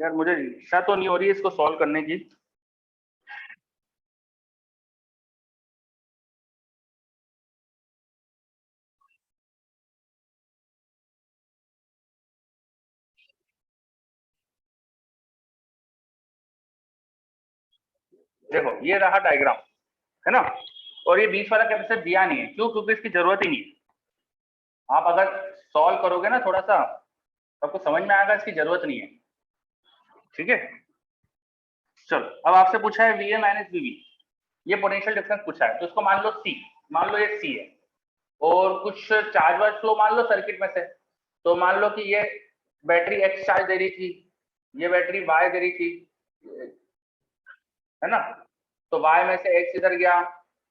यार मुझे इच्छा तो नहीं हो रही है इसको सॉल्व करने की। देखो ये रहा डायग्राम, है ना, और ये बीच वाला कैपेसिटर दिया नहीं है, क्यों? क्योंकि इसकी जरूरत ही नहीं है। आप अगर सॉल्व करोगे ना थोड़ा सा, तो आपको समझ में आएगा इसकी जरूरत नहीं है। ठीक है, चलो अब आपसे पूछा है VA माइनस BB, ये पोटेंशियल डिफरेंस पूछा है, तो इसको मान लो C, मान लो ये C है, और कुछ चार्ज वार्ज फ्लो मान लो सर्किट में से। तो मान लो कि ये बैटरी X चार्ज दे रही थी, ये बैटरी Y दे रही थी, है ना। तो Y में से X इधर गया,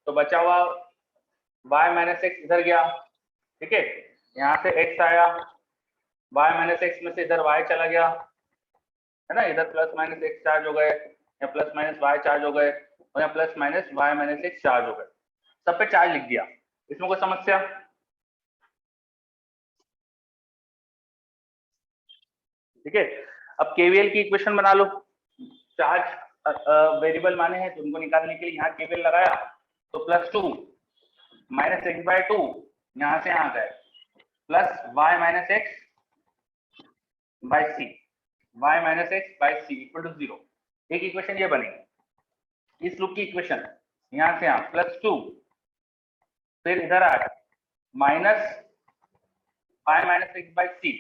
तो बचा हुआ Y माइनस X इधर गया। ठीक है, यहाँ से X आया, Y माइनस X में से इधर Y चला गया, है ना। इधर प्लस माइनस X चार्ज हो गए, या प्लस माइनस Y चार्ज हो गए, और यहाँ plus minus Y minus X charge हो गए। सब पे चार्ज लिख दिया, इसमें कोई समस्या? ठीक है, अब KVL की इक्वेशन बना लो। चार्ज वेरिएबल माने हैं, तो उनको निकालने के लिए यहाँ KVL लगाया, तो +2 माइनस x/2, यहाँ से यहाँ गए, plus y minus x by C, y minus x by C equal to 0। एक इक्वेशन ये बनेगी, इस लूप की इक्वेशन, यहाँ से यहाँ +2, फिर इधर आया minus y minus x by C,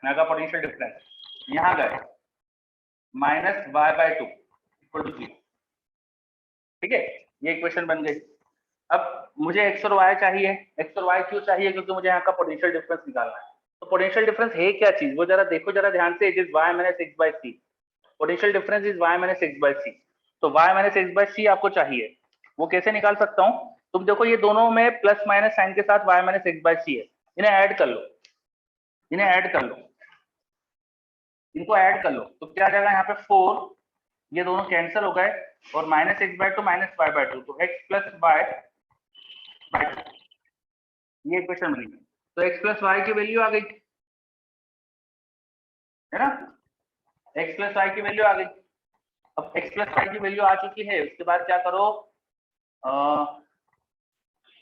यहाँ का पोटेंशियल डिफरेंस, यहाँ गए माइनस y/2 इक्वल टू 0। ठीक है, ये इक्वेशन बन गई। अब मुझे x और y चाहिए। x और y क्यों चाहिए? क्योंकि मुझे यहाँ का पोटेंशियल डिफरेंस निकालना है। तो पोटेंशियल डिफरेंस है क्या चीज, वो जरा देखो जरा ध्यान से। It is y minus x by C, potential difference is y minus x by C. तो y minus x by C आपको चाहिए, वो कैसे निकाल सकता हूँ? तुम देखो ये दोनों में प्लस माइनस साइन के साथ y माइनस एक्स बाई सी है, इन्हें ऐड कर लो, इन्हें ऐड कर लो, इनको ऐड कर लो, तो क्या आ जाएगा यहाँ पे 4, ये दोनों कैंसिल हो गए, और minus x by two minus y by two, तो x plus y by two, ये इक्वेशन बनी। तो एक्स प्लस वाई की वैल्यू आ गई, है ना, एक्स प्लस वाई की वैल्यू आ गई। अब एक्स प्लस वाई की वैल्यू आ चुकी है, उसके बाद क्या करो,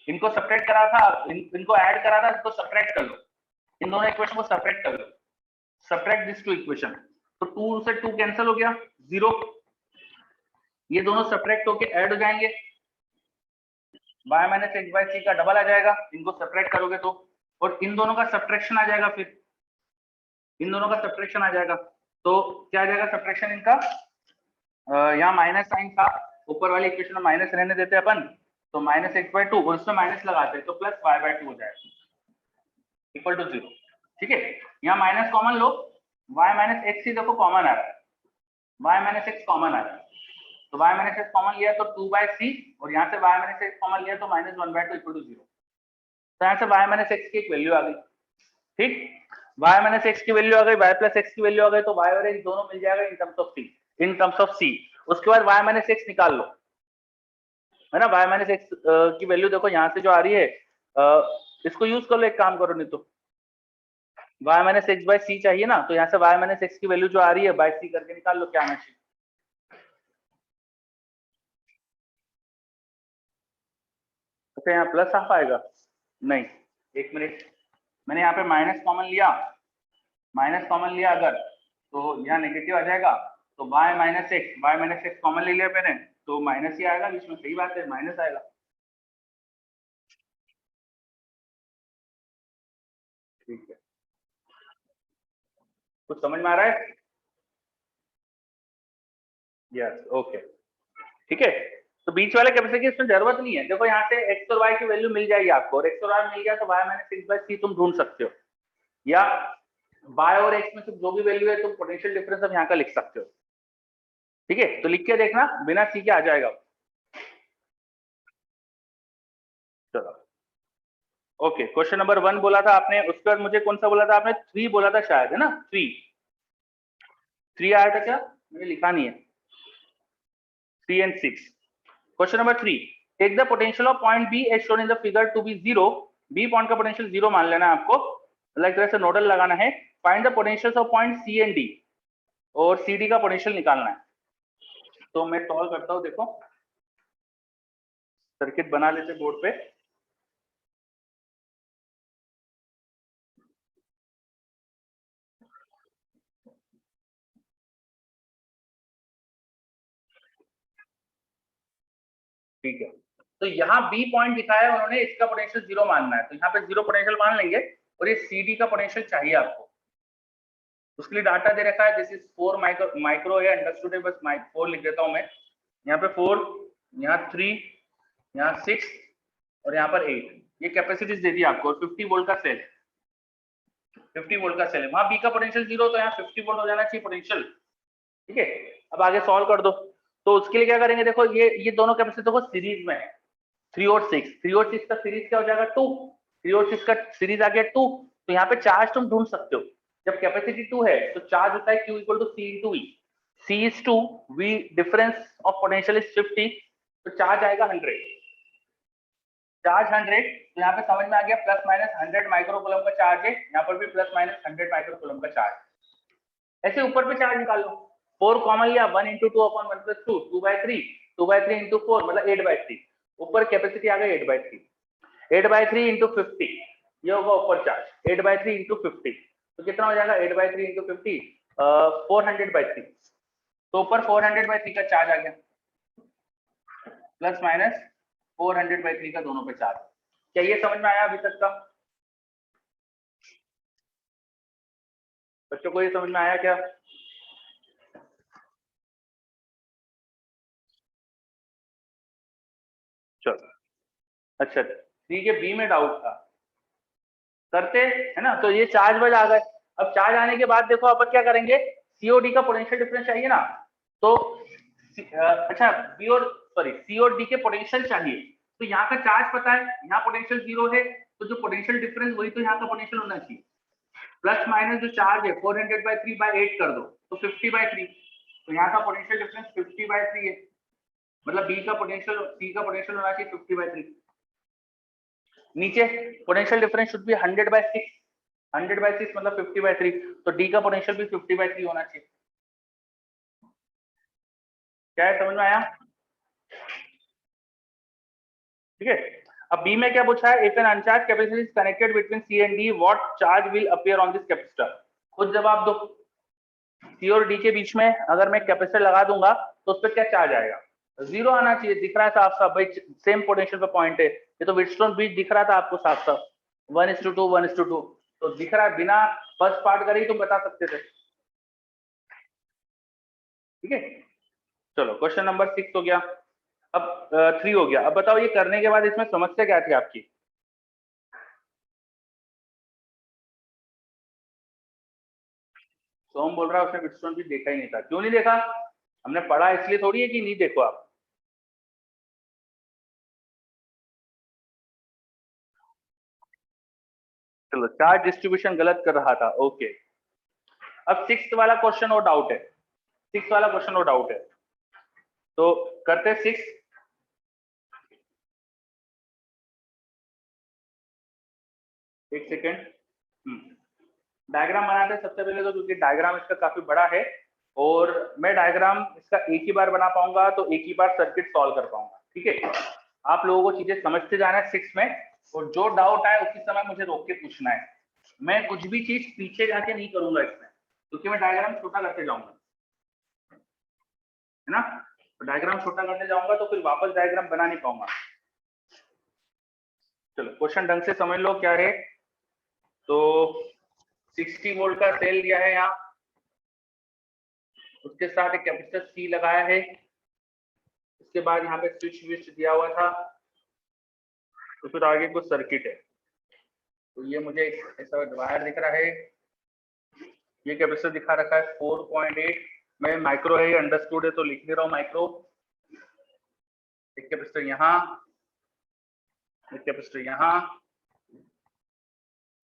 इनको सपरेट करा था, इनको ऐड करा था, इसको सपरेट कर लो, इन दोनों इक्वेशन को सपरेट कर लो, सपरेट दिस टू इक्वेशन। तो 2 से 2 कैंसिल हो गया, 0, ये दोनों सपरेट होके ऐड हो जाएंगे, y माइनस एक्स बाई सी का डबल आ जाएगा, इनको सेपरेट करोगे तो, और इन दोनों का सब्ट्रैक्शन आ जाएगा, फिर इन दोनों का सब्ट्रैक्शन आ जाएगा। तो क्या आ जाएगा सब्ट्रैक्शन इनका, यहाँ माइनस साइन था, ऊपर वाली इक्वेशन में माइनस रहने देते अपन, तो माइनस एक्स बाई टू, और उसमें माइनस लगाते तो प्लस वाई बाई टू हो जाएगा इक्वल टू 0। ठीक है, यहाँ माइनस कॉमन लो, y माइनस एक्स ही देखो कॉमन आ रहा है, y माइनस एक्स कॉमन आ रहा है, तो y माइनस एक्स कॉमन लिया तो 2/c, और यहाँ से y माइनस एक्स कॉमन लिया तो -1/2 इक्वल टू 0। तो यहाँ से y माइनस एक्स की एक वैल्यू आ गई। ठीक, y माइनस एक्स की वैल्यू आ गई, y प्लस एक्स की वैल्यू आ गई, तो y और x दोनों मिल जाएगा in terms of c, in terms of c। उसके बाद y माइनस एक्स निकाल लो, है ना। y माइनस एक्स की वैल्यू देखो यहाँ से जो आ रही है, इसको यूज कर लो, एक काम करो, नहीं तो y माइनस एक्स बाय सी चाहिए ना, तो यहाँ से y माइनस एक्स की वैल्यू जो आ रही है बाय सी करके निकाल लो क्या आना चाहिए। अच्छा यहाँ प्लस हाफ आएगा, नहीं, एक मिनट, मैंने यहाँ पे माइनस कॉमन लिया, माइनस कॉमन लिया अगर, तो यहाँ नेगेटिव आ जाएगा, तो y माइनस एक्स कॉमन ले लिया मैंने, तो माइनस ही आएगा बीच में, सही बात है, माइनस आएगा। ठीक है, कुछ समझ में आ रहा है? यस, ओके, ठीक है। तो बीच वाले कैपेसिटी की इसमें जरूरत नहीं है, देखो यहाँ से एक्स और वाई की वैल्यू मिल जाएगी आपको, और एक्स और वाई मिल गया तो y माइनस एक्स बाय सी तुम ढूंढ सकते हो, या y और x में से जो भी वैल्यू है तुम पोटेंशियल डिफरेंस अब यहाँ का लिख सकते हो। ठीक है, तो लिख के देखना, बिना सी के आ जाएगा। चलो, ओके, क्वेश्चन नंबर 1 बोला था आपने, उसके बाद मुझे कौन सा बोला था आपने, 3 बोला था शायद, है ना, 3 आया था क्या, मैंने लिखा नहीं है, 3 and 6। Question number 3, take the potential of point B as shown in the figure to be zero, B point का पोटेंशियल जीरो मान लेना है आपको, अलग तरह से नोडल लगाना है, find the potential of point C and D, और सी डी का पोटेंशियल निकालना है। तो मैं सॉल्व करता हूँ, देखो सर्किट बना लेते बोर्ड पे। ठीक है, तो यहाँ बी पॉइंट दिखाया है उन्होंने, इसका पोटेंशियल जीरो मानना है, तो यहाँ पे जीरो पोटेंशियल मान लेंगे, और ये सी डी का पोटेंशियल चाहिए आपको, उसके लिए डाटा दे रखा है, दिस इज 4 माइक्रो है, अंडरस्टूड है, बस 4 लिख देता हूँ मैं, यहाँ पे 4, यहाँ 3, यहाँ 6, और यहाँ पर 8, ये कैपेसिटीज दे दी आपको, 50 वोल्ट का सेल, 50 वोल्ट का सेल है, वहां बी का पोटेंशियल जीरो, तो यहाँ 50 वोल्ट हो जाना चाहिए पोटेंशियल। ठीक है, अब आगे सॉल्व कर दो, तो उसके लिए क्या करेंगे, देखो ये दोनों कैपेसिटी देखो सीरीज में है, 3 और 6, 3 और 6 का सीरीज क्या हो जाएगा 2, 3 और 6 का सीरीज आ गया 2, तो यहाँ पे चार्ज तुम ढूंढ सकते हो, जब कैपेसिटी 2 है तो चार्ज होता है Q equal to C into V, C is 2, V difference of potential is 50, तो चार्ज आएगा 100, चार्ज 100, तो यहाँ पे समझ में आ गया, प्लस माइनस 100 माइक्रोकूलम का चार्ज है, यहाँ पर भी प्लस माइनस 100 माइक्रोकूलम का चार्ज। ऐसे ऊपर पे चार्ज निकाल लो, 4 कॉमन लिया, 1 इंटू 2 अपॉन 1 प्लस 2, 2/3, 2/3 इंटू 4 मतलब 8/3, ऊपर कैपेसिटी आ गई 8/3, 8/3 इंटू 50, ये होगा ऊपर चार्ज, 8/3 इंटू 50, तो कितना हो जाएगा 8/3 इंटू 50, 400/3, तो ऊपर 400/3 का चार्ज आ गया, प्लस माइनस 400/3 का दोनों पे चार्ज। क्या ये समझ में आया अभी तक का बच्चों को, ये समझ में आया क्या? चलो, अच्छा, सी के बी में डाउट था, करते है ना, तो ये चार्ज बज आ गए, अब चार्ज आने के बाद देखो अपन क्या करेंगे, सीओडी का पोटेंशियल डिफरेंस चाहिए ना, तो अच्छा बी और सॉरी सी और डी के पोटेंशियल चाहिए, तो यहाँ का चार्ज पता है, यहाँ पोटेंशियल जीरो है, तो जो पोटेंशियल डिफरेंस वही तो यहाँ का पोटेंशियल होना चाहिए, प्लस माइनस जो चार्ज है 400/3/8 कर दो, तो 50/3, तो यहाँ का पोटेंशियल डिफरेंस 50/3 है, मतलब बी का पोटेंशियल सी का पोटेंशियल होना चाहिए 50/3, नीचे पोटेंशियल डिफरेंस शुड बी 100/6, 100/6 मतलब 50/3, तो डी का पोटेंशियल भी 50/3 होना चाहिए। क्या है, समझ में आया? ठीक है, अब बी में क्या पूछा है, if an uncharge capacitor is connected between C and D what charge will appear on this capacitor, खुद जवाब दो, सी और डी के बीच में अगर मैं कैपेसिटर लगा दूंगा तो उस पर क्या चार्ज आएगा, जीरो आना चाहिए, दिख रहा है साफ साफ भाई, सेम पोटेंशियल पे पॉइंट है, ये तो व्हीटस्टोन ब्रिज दिख रहा था आपको साफ साफ, 1:2 1:2, तो दिख रहा है, बिना फर्स्ट पार्ट करे ही तुम बता सकते थे। ठीक है, चलो क्वेश्चन नंबर 6 हो गया, अब 3 हो गया, अब बताओ ये करने के बाद इसमें समस्या क्या थी आपकी? सोम बोल रहा है उसने व्हीटस्टोन ब्रिज देखा ही नहीं था, क्यों नहीं देखा, हमने पढ़ा इसलिए थोड़ी है कि नहीं देखो आप, चलो चार्ज डिस्ट्रीब्यूशन गलत कर रहा था, ओके। अब सिक्स्थ वाला क्वेश्चन और डाउट है, सिक्स्थ वाला क्वेश्चन और डाउट है, तो करते सिक्स। एक सेकेंड, डायग्राम बनाते हैं सबसे पहले तो, क्योंकि डायग्राम इसका काफी बड़ा है और मैं डायग्राम इसका एक ही बार बना पाऊंगा तो एक ही बार सर्किट सॉल्व कर पाऊंगा, ठीक है। आप लोगों को चीजें समझते जाना है सिक्स में, और जो डाउट आए उसी समय मुझे रोक के पूछना है। मैं कुछ भी चीज पीछे जाके नहीं करूंगा इसमें, क्योंकि मैं डायग्राम छोटा करते जाऊंगा, है ना। तो डायग्राम छोटा करते जाऊंगा तो फिर वापस डायग्राम बना नहीं पाऊंगा। चलो क्वेश्चन ढंग से समझ लो क्या है। तो 60 वोल्ट का सेल दिया है यहाँ, उसके साथ एक कैपेसिटर सी लगाया है, उसके बाद यहाँ पे स्विच विच दिया हुआ था, तो फिर आगे कुछ सर्किट है। तो ये मुझे ऐसा वायर दिख रहा है, ये कैपेसिटर दिखा रखा है 4.8, मैं माइक्रो है अंडरस्टूड है तो लिख दे रहा हूँ माइक्रो। एक कैपेसिटर यहाँ, एक कैपेसिटर यहाँ,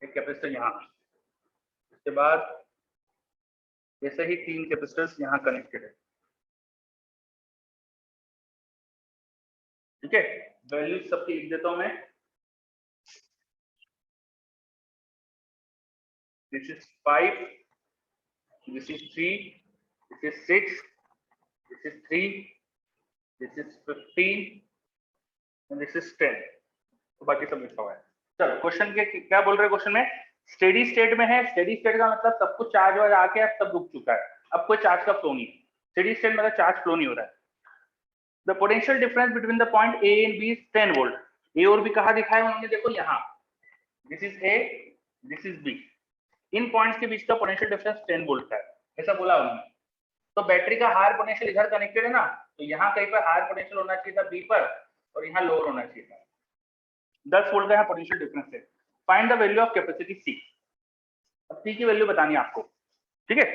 एक कैपेसिटर यहाँ, उसके बाद ऐसे ही 3 कैपेसिटर्स यहाँ कनेक्टेड है, ठीक है। वैल्यू सबकी लिख देता हूँ मैं। This is 5, this is 3, this is 6, this is 3, this is 15 and this is 10। तो बाकी सब लिखा हुआ है। चलो क्वेश्चन के क्या बोल रहे हैं, क्वेश्चन में स्टेडी स्टेट में है। स्टेडी स्टेट का मतलब सब कुछ चार्ज वार्ज आके अब सब रुक चुका है, अब कोई चार्ज का फ्लो नहीं है। स्टेडी स्टेट मतलब चार्ज फ्लो नहीं हो रहा है। The potential difference between the point A and B is 10 volt. A और बी कहा दिखाया उन्होंने, देखो यहाँ, this is A, this is B, इन पॉइंट्स के बीच का पोटेंशियल डिफरेंस 10 वोल्ट का है, ऐसा बोला उन्होंने। तो बैटरी का हायर पोटेंशियल इधर कनेक्टेड है ना, तो यहाँ कहीं पर हायर पोटेंशियल होना चाहिए था बी पर, और यहाँ लोअर होना चाहिए था। 10 वोल्ट का यहाँ पोटेंशियल डिफरेंस है। Find the value of capacity C. अब सी की वैल्यू बतानी है आपको, ठीक है।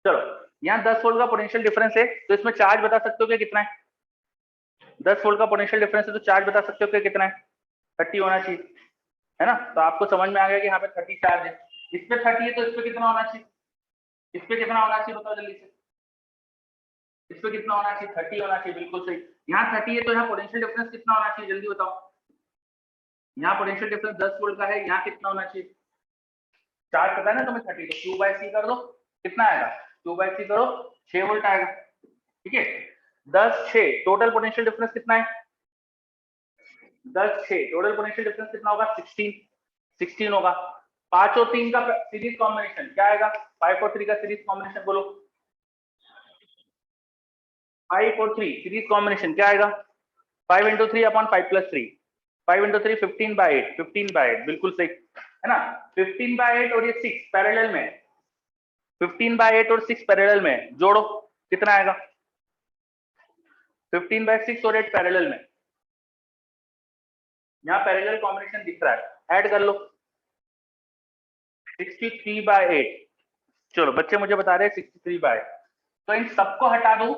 चलो यहाँ 10 वोल्ट का पोटेंशियल डिफरेंस है, तो इसमें चार्ज बता सकते हो कि कितना है। 10 वोल्ट का पोटेंशियल डिफरेंस है तो चार्ज बता सकते हो कि कितना है, 30 होना चाहिए, है ना। तो आपको समझ में आ गया कि यहाँ पे 30 चार्ज है। इस पे 30 है तो इस पे कितना होना चाहिए, इस पे कितना होना चाहिए बताओ जल्दी से। इस पे कितना होना चाहिए, 30 होना चाहिए, बिल्कुल सही। यहाँ 30 है तो यहाँ पोटेंशियल डिफरेंस कितना होना चाहिए जल्दी बताओ। यहाँ पोटेंशियल डिफरेंस 10 वोल्ट का है, यहाँ कितना होना चाहिए। चार्ज पता है ना तुम्हें 30, तो Q बाय सी कर दो, कितना आएगा, Q बाय सी करो 6 वोल्ट आएगा, ठीक है। 10 6 टोटल पोटेंशियल डिफरेंस कितना है, 10 6 टोटल पोटेंशियल डिफरेंस कितना होगा, 16 होगा। 5 और 3 का सीरीज कॉम्बिनेशन क्या आएगा, 5 और 3 का सीरीज कॉम्बिनेशन बोलो। 5 और 3 सीरीज कॉम्बिनेशन क्या आएगा, 5 into 3 upon 5 plus 3, 5 into 3 15 by 8, 15 by 8 बिल्कुल सही, है ना। 15 बाई 8 और ये 6 पैरेलल में, 15 बाई 8 और 6 पैरेलल में जोड़ो कितना आएगा, 15 बाई 6 और 8 पैरेलल में, यहाँ पैरेलल कॉम्बिनेशन दिख रहा है, ऐड कर लो 63 बाई 8। चलो बच्चे मुझे बता रहे हैं 63 बाई, तो इन सबको हटा दो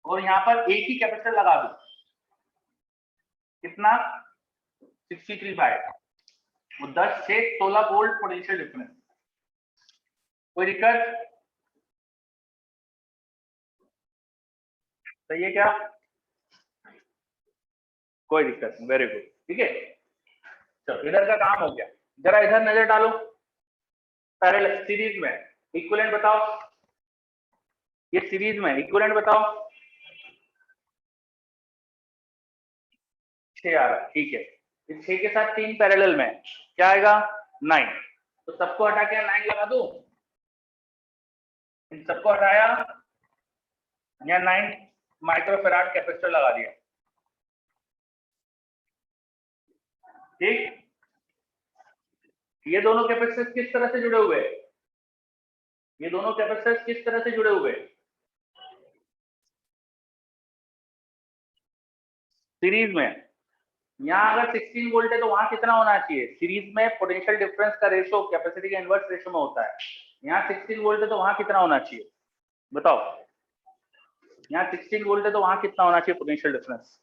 और यहाँ पर एक ही कैपेसिटर लगा दो, कितना 63 बाई, वो 10 से 16 वोल्ट पोटेंशियल डिफरेंस। कोई दिक्कत, सही है क्या, कोई दिक्कत नहीं, वेरी गुड, ठीक है। चलो इधर का काम हो गया, जरा इधर नजर डालो, पैरेलल सीरीज में इक्विवेलेंट बताओ, ये सीरीज में इक्विवेलेंट बताओ, 6 आ रहा है, ठीक है। इस 6 के साथ 3 पैरेलल में क्या आएगा, 9, तो सबको हटा के 9 लगा दो, इन सबको हटाया, यहाँ 9 माइक्रोफेराड कैपेसिटर लगा दिया, ठीक। ये दोनों कैपेसिटर किस तरह से जुड़े हुए हैं, ये दोनों कैपेसिटर किस तरह से जुड़े हुए हैं, सीरीज में। यहाँ अगर 16 वोल्ट है तो वहां कितना होना चाहिए, सीरीज में पोटेंशियल डिफरेंस का रेशो कैपेसिटी के इनवर्स रेशो में होता है, यहाँ 16 वोल्ट है तो वहां कितना होना चाहिए बताओ, यहाँ 16 वोल्ट है तो वहां कितना होना चाहिए पोटेंशियल डिफरेंस।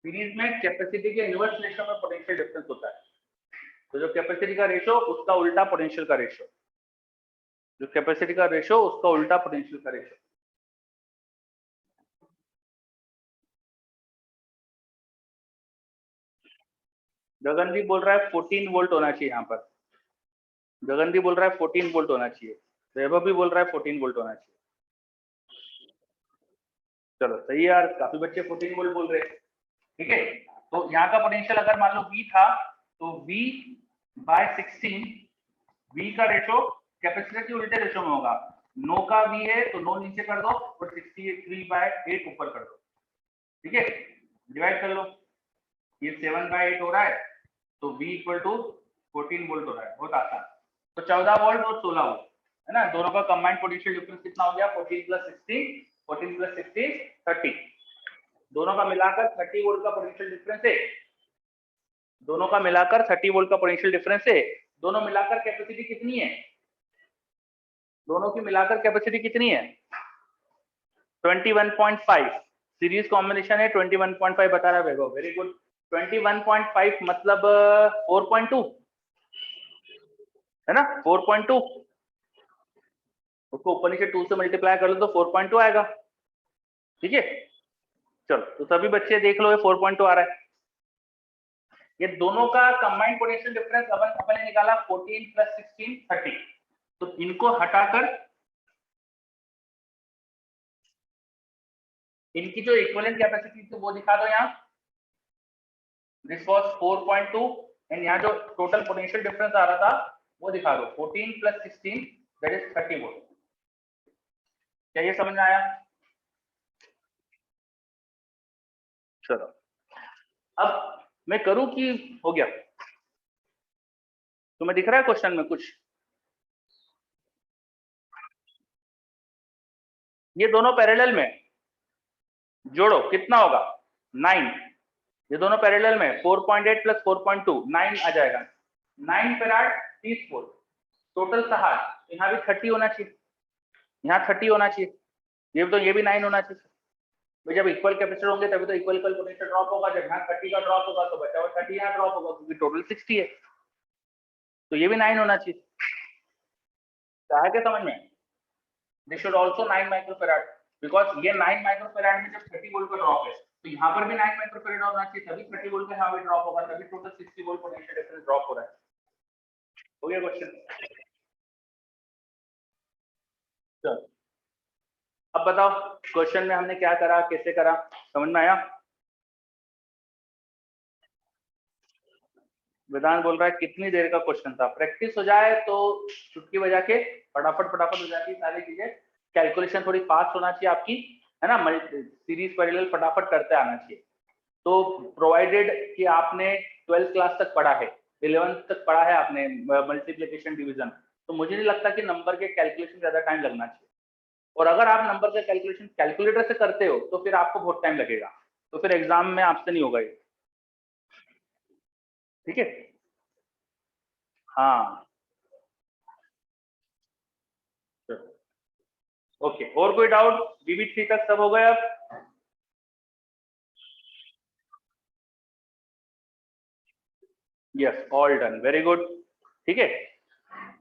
सीरीज में कैपेसिटी के इनवर्स रेशियो में पोटेंशियल डिफरेंस होता है। तो जो कैपेसिटी का रेशियो उसका उल्टा पोटेंशियल का रेशियो, जो कैपेसिटी का रेशियो उसका उल्टा पोटेंशियल का रेशियो। गगनदीप बोल रहा है 14 वोल्ट होना चाहिए यहाँ पर। गगनदीप बोल रहा है 14 वोल्ट होना चाहिए। वैभव भी बोल रहा है 14 वोल्ट होना चाहिए। चलो सही है यार, काफी बच्चे 14 वोल्ट बोल रहे हैं। ठीक है, तो यहाँ का पोटेंशियल अगर मान लो V था तो V बाय 16, V का रेशो कैपेसिटर के उल्टे रेशो में होगा। 9 का V है तो 9 नीचे कर दो और 63/8 ऊपर कर दो। ठीक है, डिवाइड कर लो, ये 7/8 हो रहा है तो V इक्वल टू 14 वोल्ट हो रहा है। बहुत आसान। तो 14 वोल्ट और 16 वोल्ट है ना, दोनों का कंबाइंड पोटेंशियल डिफरेंस कितना हो गया? 14 प्लस 16, 14 प्लस 16 30। दोनों का मिलाकर 30 वोल्ट का पोटेंशियल डिफरेंस है। दोनों का मिलाकर 30 वोल्ट का पोटेंशियल डिफरेंस है। दोनों मिलाकर कैपेसिटी कितनी है? दोनों की मिलाकर कैपेसिटी कितनी है? 21.5। सीरीज कॉम्बिनेशन है 21.5 बता रहा है वैभव। Very good. 21.5 मतलब 4.2 है ना, 4.2। उसको ऊपर नीचे 2 से मल्टीप्लाई कर लो तो 4.2 आएगा। ठीक है, चलो तो सभी बच्चे देख लो, ये 4.2 आ रहा है। ये दोनों का कंबाइंड पोटेंशियल डिफरेंस अपन ने निकाला 14 प्लस 16 30। तो इनको हटाकर इनकी जो इक्विवेलेंट कैपेसिटी थी वो दिखा दो यहाँ। दिस वाज 4.2 एंड यहाँ जो टोटल पोटेंशियल डिफरेंस आ रहा था वो दिखा दो 14 प्लस 16 दैट इज 30 वोल्ट। क्या ये समझ में आया? चलो अब मैं करूं कि हो गया? तुम्हें दिख रहा है क्वेश्चन में कुछ? ये दोनों पैरेलल में जोड़ो कितना होगा? 9। ये दोनों पैरेलल में 4.8 प्लस 4.2 9 आ जाएगा। 9 फैराड 30 वोल्ट टोटल 60। यहाँ भी 30 होना चाहिए, यहाँ 30 होना चाहिए, ये तो ये भी 9 होना चाहिए। तो जब इक्वल कैपेसिटर होंगे तभी तो इक्वल इक्वल पोटेंशियल ड्रॉप होगा। जब यहाँ 30 का ड्रॉप होगा तो बचा हुआ 30 यहाँ ड्रॉप होगा क्योंकि टोटल 60 है। तो ये भी 9 होना चाहिए। क्या है क्या समझ में? This should also 9 microfarad because ये 9 माइक्रोफैराड में जब 30 वोल्ट का ड्रॉप है तो यहाँ पर भी 9 माइक्रोफैराड होना चाहिए, तभी 30 वोल्ट का यहाँ भी ड्रॉप होगा, तभी total 60 volt potential difference drop हो रहा है। हो गया क्वेश्चन? चलो अब बताओ क्वेश्चन में हमने क्या करा, कैसे करा, समझ में आया? वेदांत बोल रहा है कितनी देर का क्वेश्चन था? प्रैक्टिस हो जाए तो चुटकी बजा के फटाफट फटाफट हो जाती है सारी चीजें। कैलकुलेशन थोड़ी फास्ट होना चाहिए आपकी, है ना, सीरीज पैरेलल फटाफट करते आना चाहिए। तो प्रोवाइडेड कि आपने 12th क्लास तक पढ़ा है, 11th तक पढ़ा है आपने मल्टीप्लिकेशन डिवीजन, तो मुझे नहीं लगता कि नंबर के कैलकुलेशन ज्यादा टाइम लगना चाहिए। और अगर आप नंबर का कैलकुलेशन कैलकुलेटर से करते हो तो फिर आपको बहुत टाइम लगेगा, तो फिर एग्जाम में आपसे नहीं होगा ये। ठीक है, हाँ ओके। और कोई डाउट? BB3 तक सब हो गया अब? Yes all done, very good. ठीक है,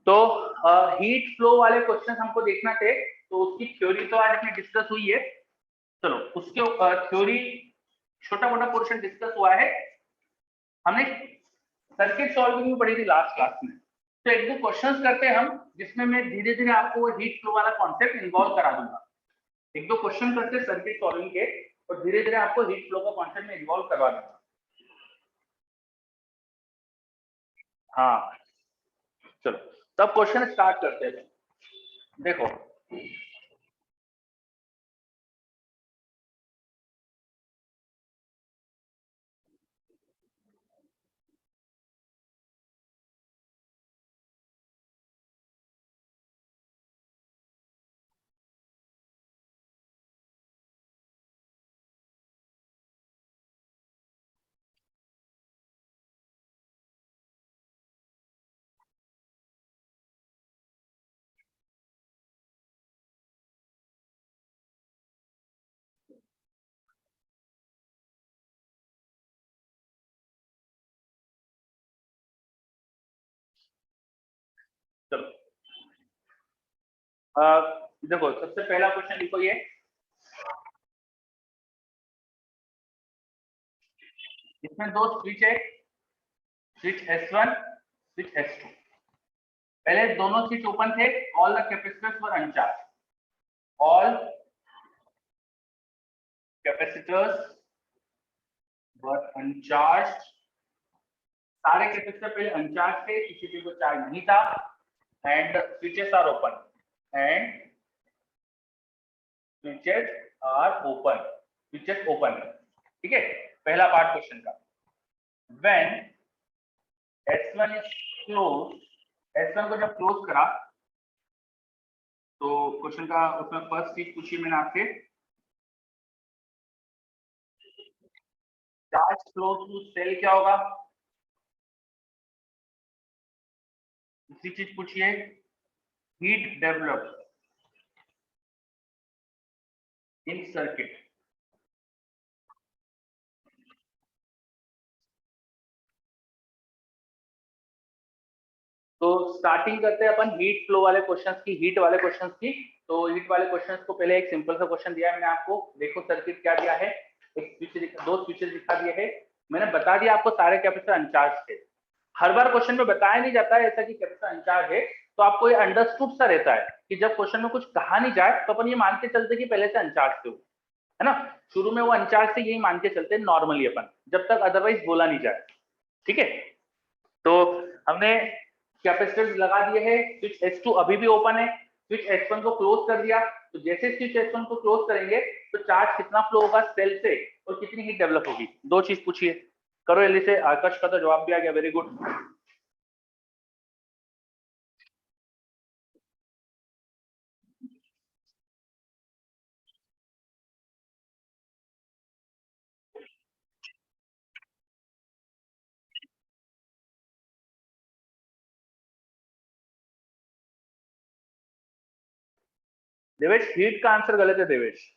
तो हीट फ्लो वाले क्वेश्चन हमको देखना थे, तो उसकी थ्योरी तो आज अपनी डिस्कस हुई है। चलो उसके थ्योरी छोटा मोटा पोर्शन डिस्कस हुआ है। हमने सर्किट सॉल्विंग भी पढ़ी थी लास्ट क्लास में। तो एक दो क्वेश्चंस करते हैं हम, जिसमें मैं धीरे धीरे आपको हीट फ्लो वाला कॉन्सेप्ट इन्वॉल्व करा दूंगा। एक दो क्वेश्चन करते हैं सर्किट सॉल्विंग के और धीरे धीरे आपको हीट फ्लो का कॉन्सेप्ट में इन्वॉल्व करवा दूंगा। हाँ चलो तब क्वेश्चन स्टार्ट करते हैं। देखो देखो सबसे पहला क्वेश्चन लिखो ये, इसमें दो स्विच है, स्विच S1, स्विच S2। पहले दोनों स्विच ओपन थे, all the capacitors were अनचार्ज, all capacitors वर अनचार्ज, सारे कैपेसिटर पहले अनचार्ज थे, किसी पे कोई चार्ज नहीं था, and switches are open, and switches are open, switches open, ठीक है। पहला पार्ट क्वेश्चन का, when S1 is close, S1 को जब क्लोज करा तो क्वेश्चन का उसमें फर्स्ट चीज पूछी मैंने आपसे, चार्ज फ्लो टू सेल क्या होगा, दूसरी चीज पूछिए, हीट डेवलप इन सर्किट। तो स्टार्टिंग करते हैं अपन हीट फ्लो वाले क्वेश्चंस की, हीट वाले क्वेश्चंस की। तो हीट वाले क्वेश्चंस को पहले एक सिंपल सा क्वेश्चन दिया है मैंने आपको, देखो सर्किट क्या दिया है, एक स्विच, दो स्विचेस दिखा दिए हैं, मैंने बता दिया आपको सारे कैपेसिटर अनचार्ज थे। हर बार क्वेश्चन में बताया नहीं जाता है ऐसा कि कैपेसिटर अनचार्ज है, तो आपको ये अंडरस्टूड सा रहता है कि जब क्वेश्चन में कुछ कहा नहीं जाए तो अपन ये मान के चलते कि पहले से अनचार्ज थे, है ना। शुरू में वो अनचार्ज से यही मान के चलते हैं नॉर्मली अपन, जब तक अदरवाइज बोला नहीं जाए, ठीक है। तो हमने कैपेसिटर लगा दिए हैं, स्विच S2 अभी भी ओपन है, स्विच S1 को क्लोज कर दिया, तो जैसे स्विच S1 को क्लोज करेंगे तो चार्ज कितना फ्लो होगा सेल से और कितनी हीट डेवलप होगी, दो चीज पूछिए, करो जल्दी से। आकाश का तो जवाब भी आ गया, वेरी गुड। देवेश हीट का आंसर गलत है देवेश।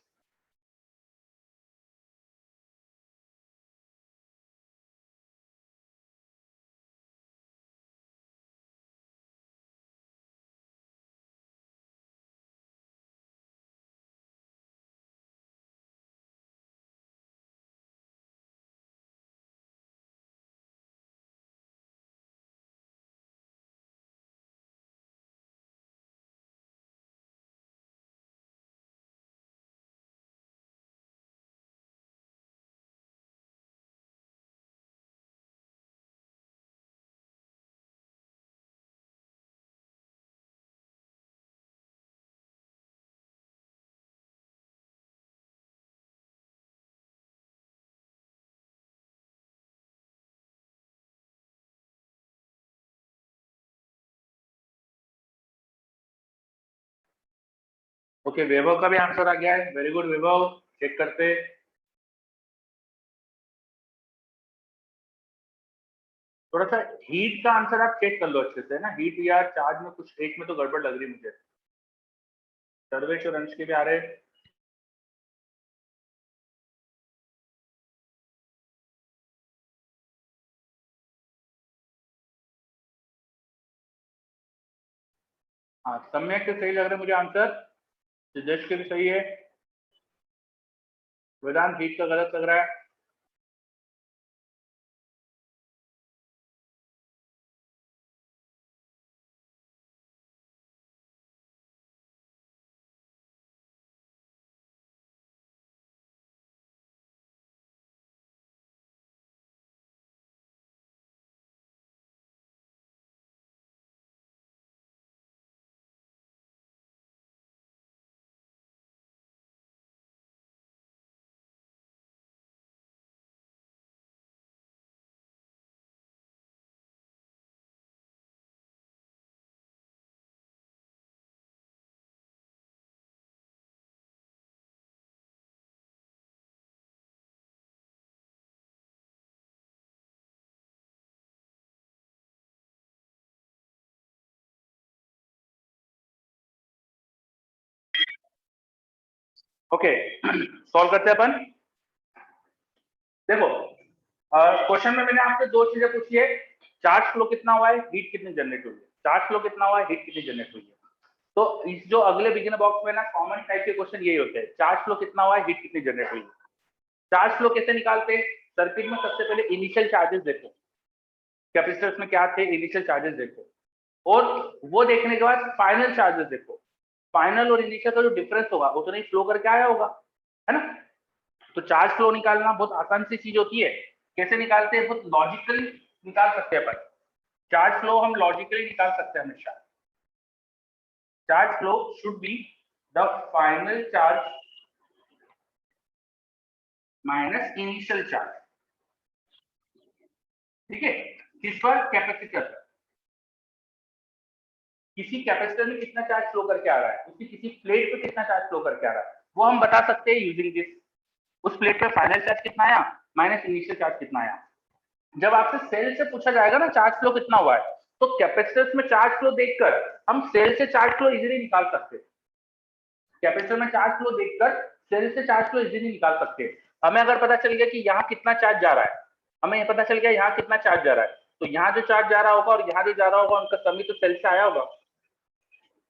ओके, वैभव का भी आंसर आ गया है, वेरी गुड वैभव। चेक करते, थोड़ा सा हीट का आंसर आप चेक कर लो अच्छे से ना, हीट या चार्ज में कुछ एक में तो गड़बड़ लग रही मुझे। सर्वेश और अंश के भी आ रहे। हाँ सम्यक के सही लग रहे मुझे आंसर, सिद्धेश के भी सही है, वेदांत हीट का गलत लग रहा है। ओके सॉल्व करते हैं अपन। देखो क्वेश्चन में मैंने आपसे दो चीजें पूछी है, चार्ज फ्लो कितना हुआ है, हीट कितनी जनरेट हुई है, चार्ज फ्लो कितना हुआ है, हीट कितनी जनरेट हुई है। तो इस जो अगले बिगिनर बॉक्स में ना कॉमन टाइप के क्वेश्चन यही होते हैं, चार्ज फ्लो कितना हुआ है, हीट कितनी जनरेट हुई। चार्ज फ्लो कैसे निकालते हैं, सर्किट में सबसे पहले इनिशियल चार्जेस देखो, कैपेसिटर्स में क्या थे, इनिशियल चार्जेस देखो, और वो देखने के बाद फाइनल चार्जेस देखो। फाइनल और इनिशियल का जो डिफरेंस होगा वो तो नहीं फ्लो करके आया होगा, है ना। तो चार्ज फ्लो निकालना बहुत आसान सी चीज होती है। कैसे निकालते हैं, बहुत लॉजिकली निकाल सकते हैं अपन। चार्ज फ्लो हम लॉजिकली निकाल सकते हैं हमेशा। Charge flow should be the final charge minus initial charge, ठीक है। किस पर, कैपेसिटर पर। किसी कैपेसिटर में कितना चार्ज फ्लो करके आ रहा है, उसकी किसी प्लेट पे कितना चार्ज फ्लो करके आ रहा है, वो हम बता सकते हैं यूजिंग दिस। उस प्लेट पे फाइनल चार्ज कितना आया माइनस इनिशियल चार्ज कितना आया। जब आपसे सेल से पूछा जाएगा ना चार्ज फ्लो कितना हुआ है, तो कैपेसिटर्स में चार्ज फ्लो देखकर हम सेल से चार्ज फ्लो इजीली निकाल सकते हैं। कैपेसिटर में चार्ज फ्लो देखकर सेल से चार्ज फ्लो इजीली निकाल सकते हैं। हमें अगर पता चल गया कि यहाँ कितना चार्ज जा रहा है, हमें ये पता चल गया यहाँ कितना चार्ज जा रहा है, तो यहाँ जो चार्ज जा रहा होगा और यहाँ जो जा रहा होगा उनका समी तो सेल से आया होगा,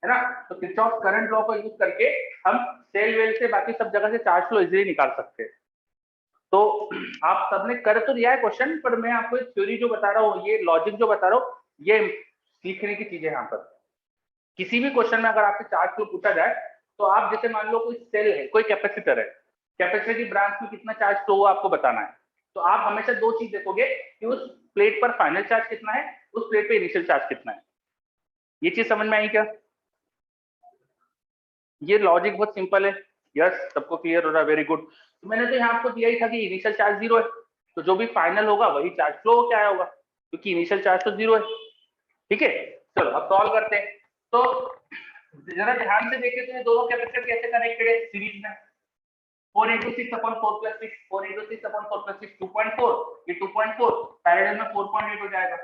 है ना। तो किरचॉफ करंट लॉ को यूज करके हम सेल वेल से बाकी सब जगह से चार्ज फ्लो इजीली निकाल सकते हैं। तो आप सबने कर तो दिया है क्वेश्चन, पर मैं आपको थ्योरी जो बता रहा हूँ, ये लॉजिक जो बता रहा हूँ, ये सीखने की चीजें यहाँ पर। किसी भी क्वेश्चन में अगर आपसे चार्ज फ्लो पूछा जाए, तो आप जैसे मान लो कोई सेल है, कोई कैपेसिटर है, कैपेसिटर की ब्रांच में कितना चार्ज फ्लो हुआ आपको बताना है, तो आप हमेशा दो चीज देखोगे कि उस प्लेट पर फाइनल चार्ज कितना है, उस प्लेट पे इनिशियल चार्ज कितना है। ये चीज समझ में आई क्या? ये लॉजिक बहुत सिंपल है। यस, सबको क्लियर हो रहा है, वेरी गुड। तो मैंने तो यहाँ आपको दिया ही था कि इनिशियल चार्ज 0 है, तो जो भी फाइनल होगा वही चार्ज फ्लो क्या आया होगा, क्योंकि इनिशियल चार्ज तो 0 है। ठीक है, चलो अब सॉल्व करते हैं। तो जरा ध्यान से देखें तो ये दोनों कैपेसिटर कैसे कनेक्टेड है सीरीज में। 4 into 6 upon 4 plus 6, 4 into 6 upon 4 plus 6, 2.4, ये 2.4 पैरेलल में 4.8 हो जाएगा।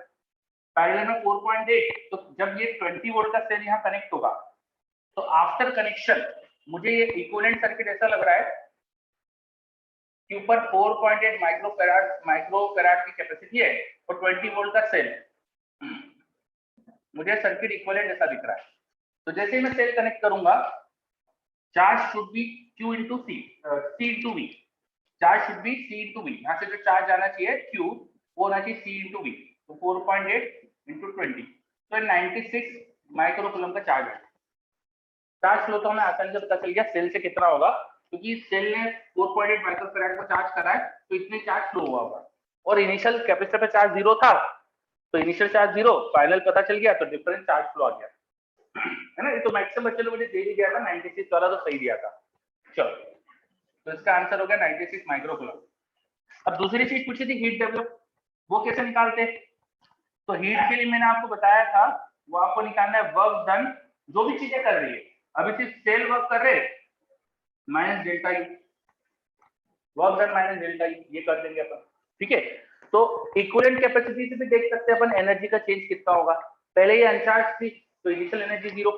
पैरेलल में 4.8, तो जब ये 20 वोल्ट का सेल यहाँ कनेक्ट होगा, तो आफ्टर कनेक्शन मुझे ये इक्विवेलेंट सर्किट ऐसा लग रहा है कि ऊपर 4.8 माइक्रोफैराड की कैपेसिटी है और 20 वोल्ट का सेल। मुझे सर्किट इक्विवेलेंट ऐसा दिख रहा है। तो जैसे ही मैं सेल कनेक्ट करूंगा, charge should be Q into C, C into V, charge should be C into V। यहाँ से जो चार्ज आना चाहिए Q, वो होना चाहिए C into V। तो 4.8 into 20, तो 96 माइक्रोकूलम का चार्ज है। चार्ज फ्लो तो हमें आसानी से पता चल गया सेल से कितना होगा, क्योंकि सेल ने 4.8 माइक्रोफैराड को चार्ज करा है, तो इतने चार्ज फ्लो हुआ होगा। और इनिशियल कैपेसिटर पे चार्ज 0 था, तो इनिशियल चार्ज 0, फाइनल पता चल गया, तो डिफरेंस चार्ज फ्लो आ गया, है ना। ये तो मैक्सिमम बच्चे ने मुझे दे ही दिया था, 96 वाला तो सही दिया था। चलो, तो इसका आंसर हो गया 96 माइक्रोकूलम। अब दूसरी चीज पूछी थी हीट डेवलप, वो कैसे निकालते हैं। तो हीट के लिए मैंने आपको बताया था, वो आपको निकालना है वर्क डन, जो भी चीजें कर रही है। अभी सिर्फ सेल वर्क कर रहे minus delta you, work done minus delta you, ये कर देंगे अपन। ठीक है, तो इक्विवेलेंट कैपेसिटी से भी देख सकते हैं अपन एनर्जी का चेंज कितना होगा। पहले ये अनचार्ज थी, तो initial energy 0,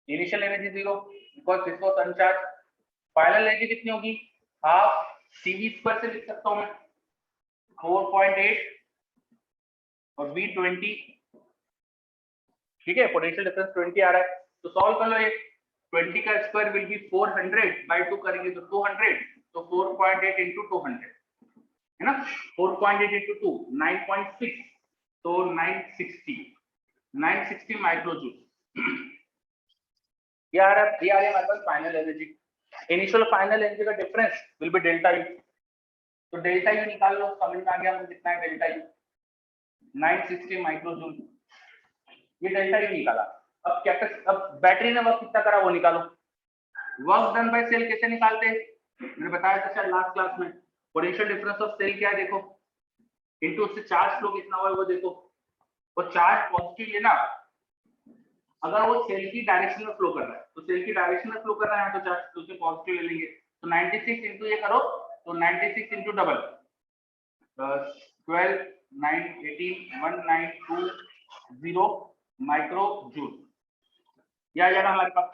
initial energy 0 because this was अनचार्ज। Final energy कितनी होगी, हाफ CV स्क्वायर से लिख सकता हूं मैं, 4.8 और V20। ठीक है, पोटेंशियल डिफरेंस 20 आ रहा है, तो सॉल्व कर लो। ये 20 का स्क्वायर विल बी 400 बाय 2 करेंगे तो 200, तो 4.8 into 200, है ना। 4.8 into 2 9.6, तो 960 माइक्रोजूल। ये आ रहा है हमारे पास final energy. Initial final energy का difference will be delta U, तो डेल्टा यू निकाल लो, समझ में आ गया मुझे कितना है डेल्टा यू, 960 माइक्रोजूल। ये डेल्टा यू निकाला। अब बैटरी ने वर्क कितना करा वो निकालो। वर्क डन बाय सेल कैसे निकालते हैं, मैंने बताया था शायद लास्ट क्लास में। पोटेंशियल डिफरेंस ऑफ सेल क्या है देखो, इनटू उससे चार्ज फ्लो कितना हुआ है वो देखो, और चार्ज पॉजिटिव लेना, अगर वो सेल की डायरेक्शन में फ्लो कर रहा है, तो सेल की डायरेक्शन में फ्लो कर रहा है तो चार्ज फ्लो से पॉजिटिव ले लेंगे। तो 96 इंटू ये करो, तो 96 इंटू डबल 12 9 18 1920 माइक्रो जूल। यह आ जाएगा हमारे पास।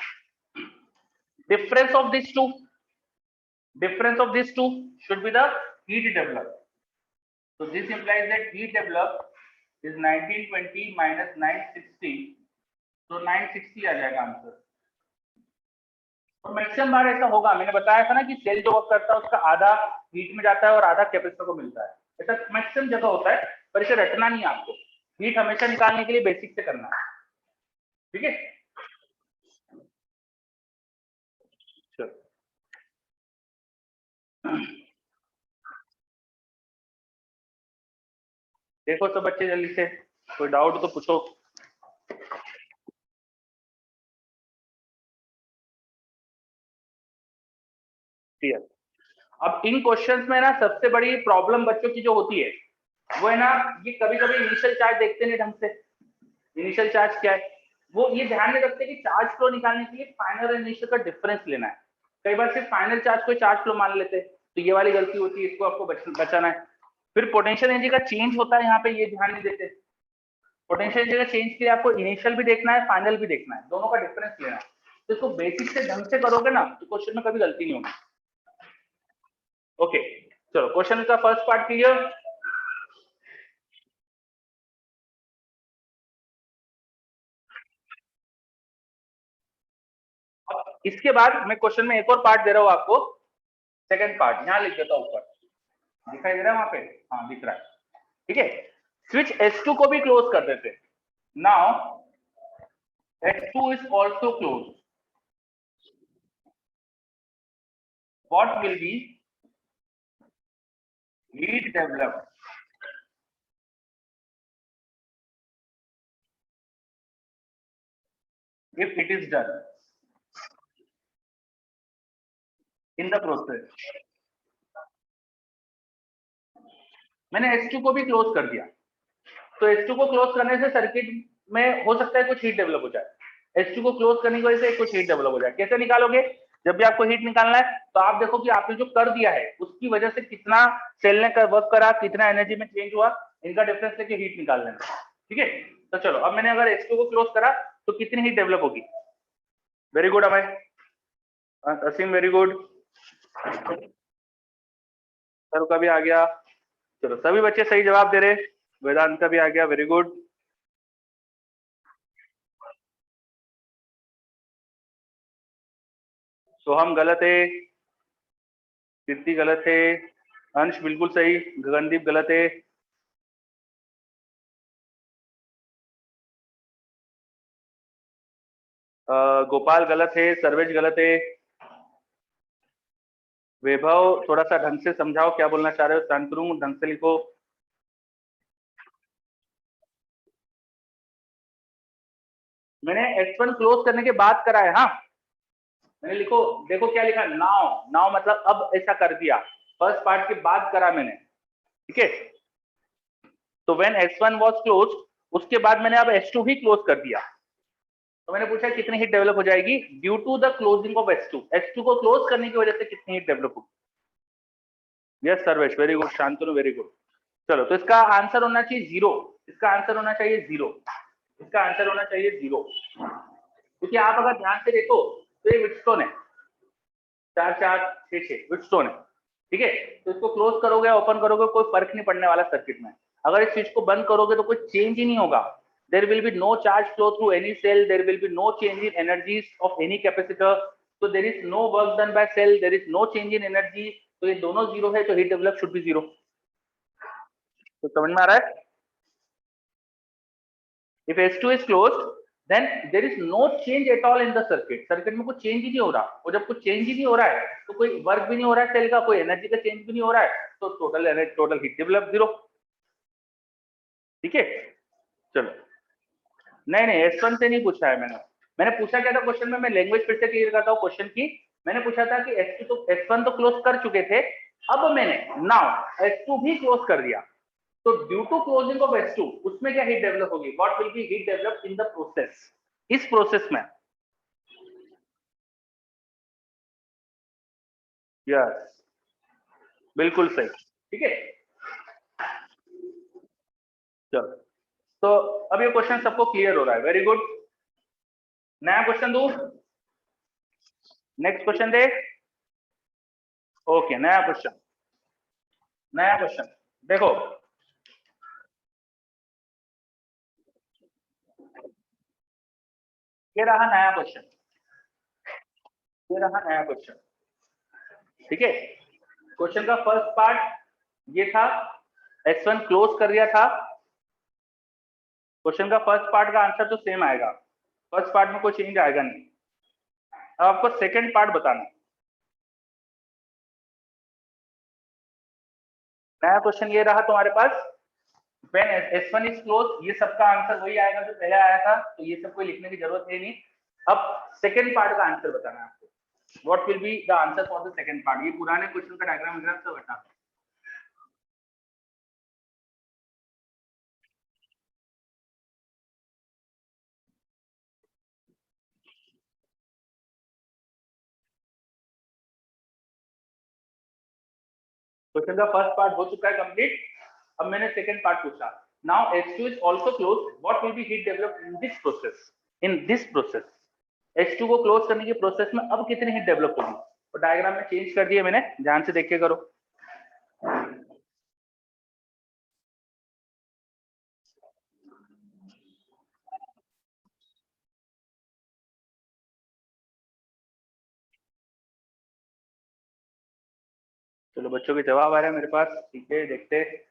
difference of these two should be the heat developed. So this implies that heat developed is 1920 minus 960 तो 960 आ जाएगा आंसर। तो मैक्सिमम बार ऐसा होगा, मैंने बताया था ना कि सेल जो वर्क करता है उसका आधा हीट में जाता है और आधा कैपेसिटर को मिलता है, ऐसा मैक्सिमम जगह होता है, पर इसे रटना नहीं है आपको, हीट हमेशा निकालने के लिए बेसिक से करना है, ठीक है। चलो देखो सब बच्चे जल्दी से, कोई डाउट तो पूछो। क्लियर। अब इन क्वेश्चंस में ना सबसे बड़ी प्रॉब्लम बच्चों की जो होती है वो है ना, ये कभी कभी इनिशियल चार्ज देखते नहीं ढंग से। इनिशियल चार्ज क्या है, वो ये ध्यान में रखते हैं कि चार्ज फ्लो निकालने के लिए फाइनल और इनिशियल का डिफरेंस लेना है। कई बार सिर्फ फाइनल चार्ज को चार्ज फ्लो मान लेते हैं, तो ये वाली गलती होती है, इसको आपको बचाना है। फिर पोटेंशियल एनर्जी का चेंज होता है यहाँ पे, ये ध्यान नहीं देते। पोटेंशियल एनर्जी का चेंज के लिए आपको इनिशियल भी देखना है, फाइनल भी देखना है, दोनों का डिफरेंस लेना है। तो इसको बेसिक से ढंग से करोगे ना तो क्वेश्चन में कभी गलती नहीं होगी। ओके चलो, क्वेश्चन का फर्स्ट पार्ट क्लियर। अब इसके बाद मैं क्वेश्चन में एक और पार्ट दे रहा हूं आपको, सेकंड पार्ट यहां लिख देता हूं ऊपर, दिखाई दे रहा है वहां पे, हाँ दिख रहा है, ठीक है। स्विच S2 को भी क्लोज कर देते। Now S2 is also close, what will be heat develop if it is done in the process। मैंने S2 को भी क्लोज कर दिया, तो S2 को क्लोज करने से सर्किट में हो सकता है कुछ हीट डेवलप हो जाए। S2 को क्लोज करने की वजह से कुछ हीट डेवलप हो जाए। कैसे निकालोगे, जब भी आपको हीट निकालना है तो आप देखो कि आपने जो कर दिया है उसकी वजह से कितना सेल ने वर्क करा, कितना एनर्जी में चेंज हुआ, इनका डिफरेंस लेके हीट निकाल लेना, ठीक है। तो चलो, अब मैंने अगर S2 को क्लोज करा तो कितनी हीट डेवलप होगी। वेरी गुड अमय, असीम वेरी गुड, सर का भी आ गया। चलो सभी बच्चे सही जवाब दे रहे, वेदांत का भी आ गया, वेरी गुड। तो हम गलत है, कीर्ति गलत है, अंश बिल्कुल सही, गगनदीप गलत है, गोपाल गलत है, सर्वेश गलत है। वैभव थोड़ा सा ढंग से समझाओ क्या बोलना चाह रहे हो, शांतनु ढंग से लिखो। मैंने S1 क्लोज करने के बाद करा है, हाँ मैंने, लिखो देखो क्या लिखा, नाउ, नाउ मतलब अब ऐसा कर दिया, फर्स्ट पार्ट के बाद करा मैंने, ठीक है। तो व्हेन S1 वाज क्लोज, उसके बाद मैंने अब S2 भी क्लोज कर दिया। तो मैंने पूछा कितनी हीट डेवलप हो जाएगी due to the closing of S2, S2 को क्लोज करने की वजह से कितनी हीट डेवलप होगी। Yes Sarvesh very good, Shantanu very good. चलो, तो इसका आंसर होना चाहिए जीरो, इसका आंसर होना चाहिए जीरो, इसका आंसर होना चाहिए जीरो, क्योंकि आप अगर ध्यान से देखो तो ये विटस्टोन है, 4466 विटस्टोन है, ठीक है। तो इसको क्लोज करोगे ओपन करोगे कोई फर्क नहीं पड़ने वाला सर्किट में। अगर इस स्विच को बंद करोगे तो कोई चेंज ही नहीं होगा, there will be no charge flow through any cell, there will be no change in energies of any capacitor, तो there is no work done by cell, there is no change in energy, तो ये दोनों zero है, तो heat develop should be zero. तो समझ में आ रहा है। If S2 is closed, then there is no change at all in the circuit, circuit में कुछ चेंज ही नहीं हो रहा, और जब कुछ चेंज ही नहीं हो रहा है तो कोई वर्क भी नहीं हो रहा है सेल का, कोई एनर्जी का चेंज भी नहीं हो रहा है, तो total energy, total heat develop zero, ठीक है। चलो, नहीं नहीं S1 से नहीं पूछा है मैंने, मैंने पूछा क्या था क्वेश्चन में, मैं लैंग्वेज फिर से क्लियर करता हूँ क्वेश्चन की। मैंने पूछा था कि S2 तो S1 तो क्लोज कर चुके थे, अब मैंने नाउ S2 भी क्लोज कर दिया, तो due to closing of S2 उसमें क्या हीट डेवलप होगी, what will be heat develop in the process, इस प्रोसेस में। यस बिल्कुल सही, ठीक है। चलो, तो अब ये क्वेश्चन सबको क्लियर हो रहा है, वेरी गुड। नया क्वेश्चन दू, नेक्स्ट क्वेश्चन दे, ओके नया क्वेश्चन, नया क्वेश्चन देखो, ये रहा नया क्वेश्चन, ये रहा नया क्वेश्चन। ठीक है, क्वेश्चन का फर्स्ट पार्ट ये था, S1 क्लोज कर दिया था। क्वेश्चन का फर्स्ट पार्ट का आंसर तो सेम आएगा, फर्स्ट पार्ट में कोई चेंज आएगा नहीं। अब आपको सेकंड पार्ट बताना। नया क्वेश्चन ये रहा तुम्हारे पास, व्हेन S1 इज क्लोज, ये सबका आंसर वही आएगा जो पहले आया था, तो ये सब कोई लिखने की जरूरत है नहीं। अब सेकंड पार्ट का आंसर बताना है आपको, what will be the answer for the second part. ये पुराने क्वेश्चन का डायग्राम सब हटा। क्वेश्चन का फर्स्ट पार्ट हो चुका है कंप्लीट। अब मैंने सेकंड पार्ट पूछा, now H2 is also close, what will be heat developed in this process, in this process. H2 को क्लोज करने की प्रोसेस में अब कितनी हीट डेवलप होगी, तो डायग्राम में चेंज कर दिया मैंने, ध्यान से देख के करो। चलो बच्चों के जवाब आ रहे हैं मेरे पास, ठीक है देखते हैं।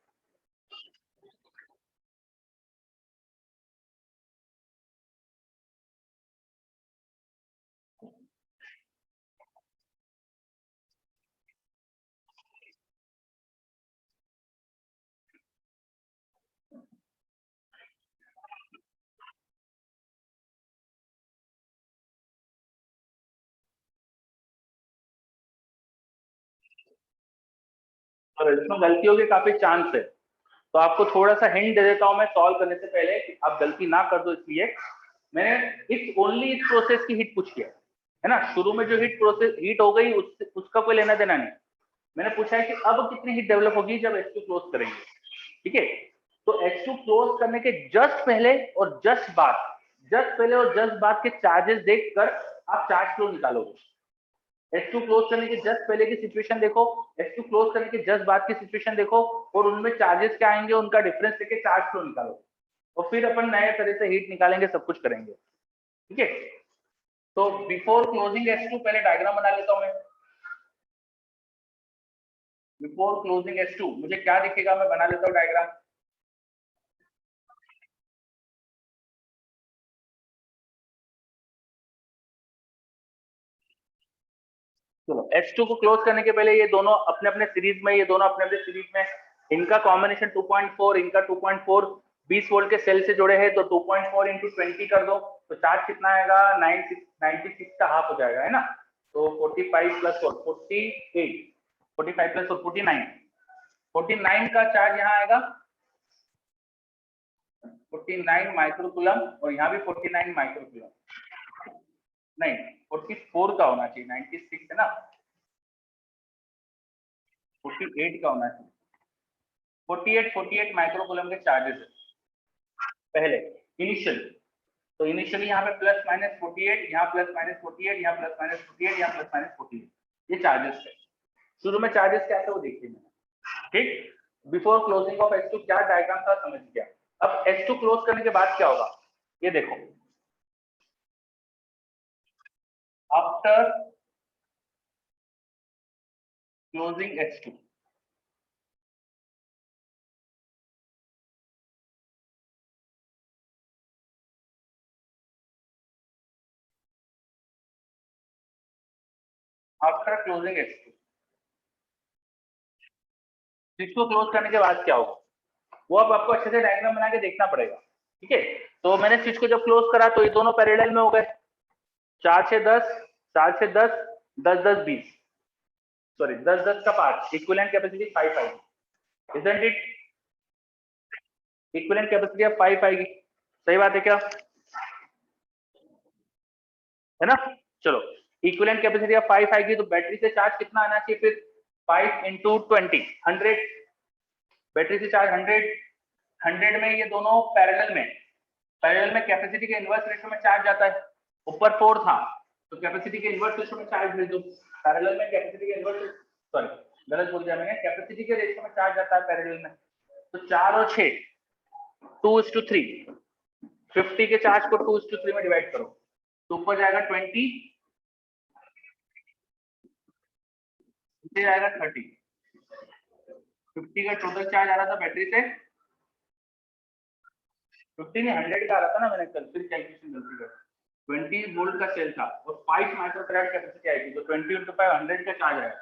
तो इसमें गलतियों के काफी चांस है, तो आपको थोड़ा सा हिंट दे देता हूं मैं सॉल्व करने से पहले कि आप गलती ना कर दो, इसलिए मैंने इस ओनली इस प्रोसेस की हीट पूछ किया है ना। शुरू में जो हीट प्रोसेस हीट हो गई उसका कोई लेना देना नहीं। मैंने पूछा है कि अब कितनी हीट डेवलप होगी जब H2 क्लोज करेंगे। ठीक है, तो H2 क्लोज करने के जस्ट पहले और जस्ट बाद, जस्ट पहले और जस्ट बाद के चार्जेस देखकर आप चार्ज फ्लो निकालोगे। H2 क्लोज करने के जस्ट पहले की सिचुएशन देखो, H2 क्लोज करने के जस्ट बाद की सिचुएशन देखो, और उनमें चार्जेस क्या आएंगे उनका डिफरेंस लेके चार्ज फ्लो निकालो, और फिर अपन नए तरह से हीट निकालेंगे, सब कुछ करेंगे। ठीक है, तो बिफोर क्लोजिंग H2 पहले डायग्राम बना लेता हूं मैं। बिफोर क्लोजिंग H2 मुझे क्या दिखेगा, मैं बना लेता हूं डायग्राम। चलो H2 को क्लोज करने के पहले ये दोनों अपने अपने सीरीज में, ये दोनों अपने अपने सीरीज में, इनका कॉम्बिनेशन 2.4, इनका 2.4 20 वोल्ट के सेल से जुड़े हैं, तो 2.4 इंटू 20 कर दो, तो चार्ज कितना आएगा, 96 का हाफ हो जाएगा, है ना। तो 45 प्लस 4 48, 45 प्लस 4 49, 49 का चार्ज यहाँ आएगा 49 माइक्रोकूलम, और यहाँ भी 49 माइक्रोकूलम, नहीं 44 का होना चाहिए, 96 है ना, 48 का होना चाहिए। 48 माइक्रोकूलम के चार्जेस है पहले इनिशियल, तो इनिशियली यहाँ पे प्लस माइनस 48, यहाँ प्लस माइनस 48, यहाँ प्लस माइनस 48, यहाँ प्लस माइनस 48, ये चार्जेस है। शुरू में चार्जेस क्या थे वो देखिए मैंने। ठीक, बिफोर क्लोजिंग ऑफ H2 क्या डायग्राम था समझ गया। अब H2 क्लोज करने के बाद क्या होगा, ये देखो, after closing H2, after closing H2, इसको क्लोज करने के बाद क्या होगा वो अब आपको अच्छे से डायग्राम बना के देखना पड़ेगा। ठीक है, तो मैंने स्विच को जब क्लोज करा तो ये दोनों पैरेलल में हो गए, 4 से 10, 4 से 10, 10 10 20, सॉरी 10 10 का 5, इक्विवेलेंट कैपेसिटी 5 आएगी, इजंट इट, इक्विवेलेंट कैपेसिटी अब 5 आएगी, सही बात है क्या, है ना। चलो इक्विवेलेंट कैपेसिटी अब 5 आएगी, तो बैटरी से चार्ज कितना आना चाहिए फिर, 5 इंटू 20 100, बैटरी से चार्ज 100 में ये दोनों पैरेलल में कैपेसिटी के इनवर्स रेशियो में चार्ज जाता है, ऊपर 4 था तो कैपेसिटी के इनवर्स रेशियो में चार्ज भेज दो, पैरेलल में कैपेसिटी के इनवर्स, सॉरी गलत बोल दिया मैंने, कैपेसिटी के रेशियो में चार्ज जाता है पैरेलल में, तो 4 और 6 2:3, 50 के चार्ज को 2:3 में डिवाइड करो, तो ऊपर जाएगा 20, नीचे जाएगा 30। 50 का टोटल चार्ज आ रहा था बैटरी से, 50 नहीं 100 का आ रहा था ना, मैंने कल फिर कैलकुलेशन गलती कर, 20 वोल्ट का सेल था और 5 माइक्रोफैराड कैपेसिटी आएगी, तो 20 × 5 100 का चार्ज आएगा।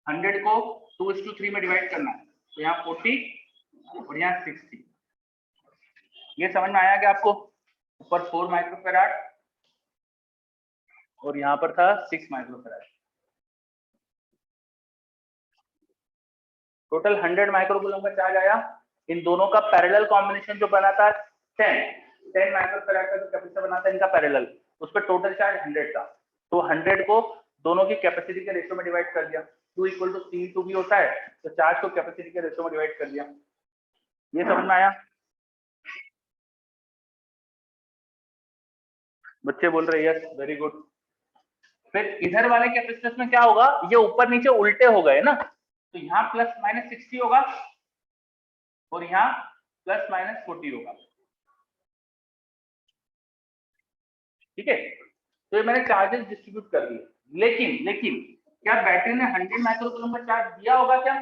100 को 2:3 में डिवाइड करना है, तो यहाँ 40 और यहाँ 60। ये समझ में आया क्या आपको? ऊपर 4 माइक्रोफैराड और यहाँ पर था 6 माइक्रोफैराड। टोटल 100 माइक्रोकूलम का चार्ज आया। इन दोनों का पैरेलल कॉम्बिनेशन जो बना था 10 माइक्रोफैराड का जो कैपेसिटर बना था इनका पैरेलल, उस पर टोटल चार्ज 100 था। तो 100 को दोनों की कैपेसिटी के रेशियो में डिवाइड कर दिया, 2 = C भी होता है, तो चार्ज को कैपेसिटी के रेशियो में डिवाइड कर दिया। ये समझ में आया? बच्चे बोल रहे यस, वेरी गुड। फिर इधर वाले कैपेसिटर्स में क्या होगा, ये ऊपर नीचे उल्टे हो गए ना, तो यहाँ +-60 होगा और यहाँ +-40 होगा। ठीक है, तो ये मैंने चार्जेस डिस्ट्रीब्यूट कर दिए। लेकिन क्या बैटरी ने 100 माइक्रोकूलम का चार्ज दिया होगा क्या?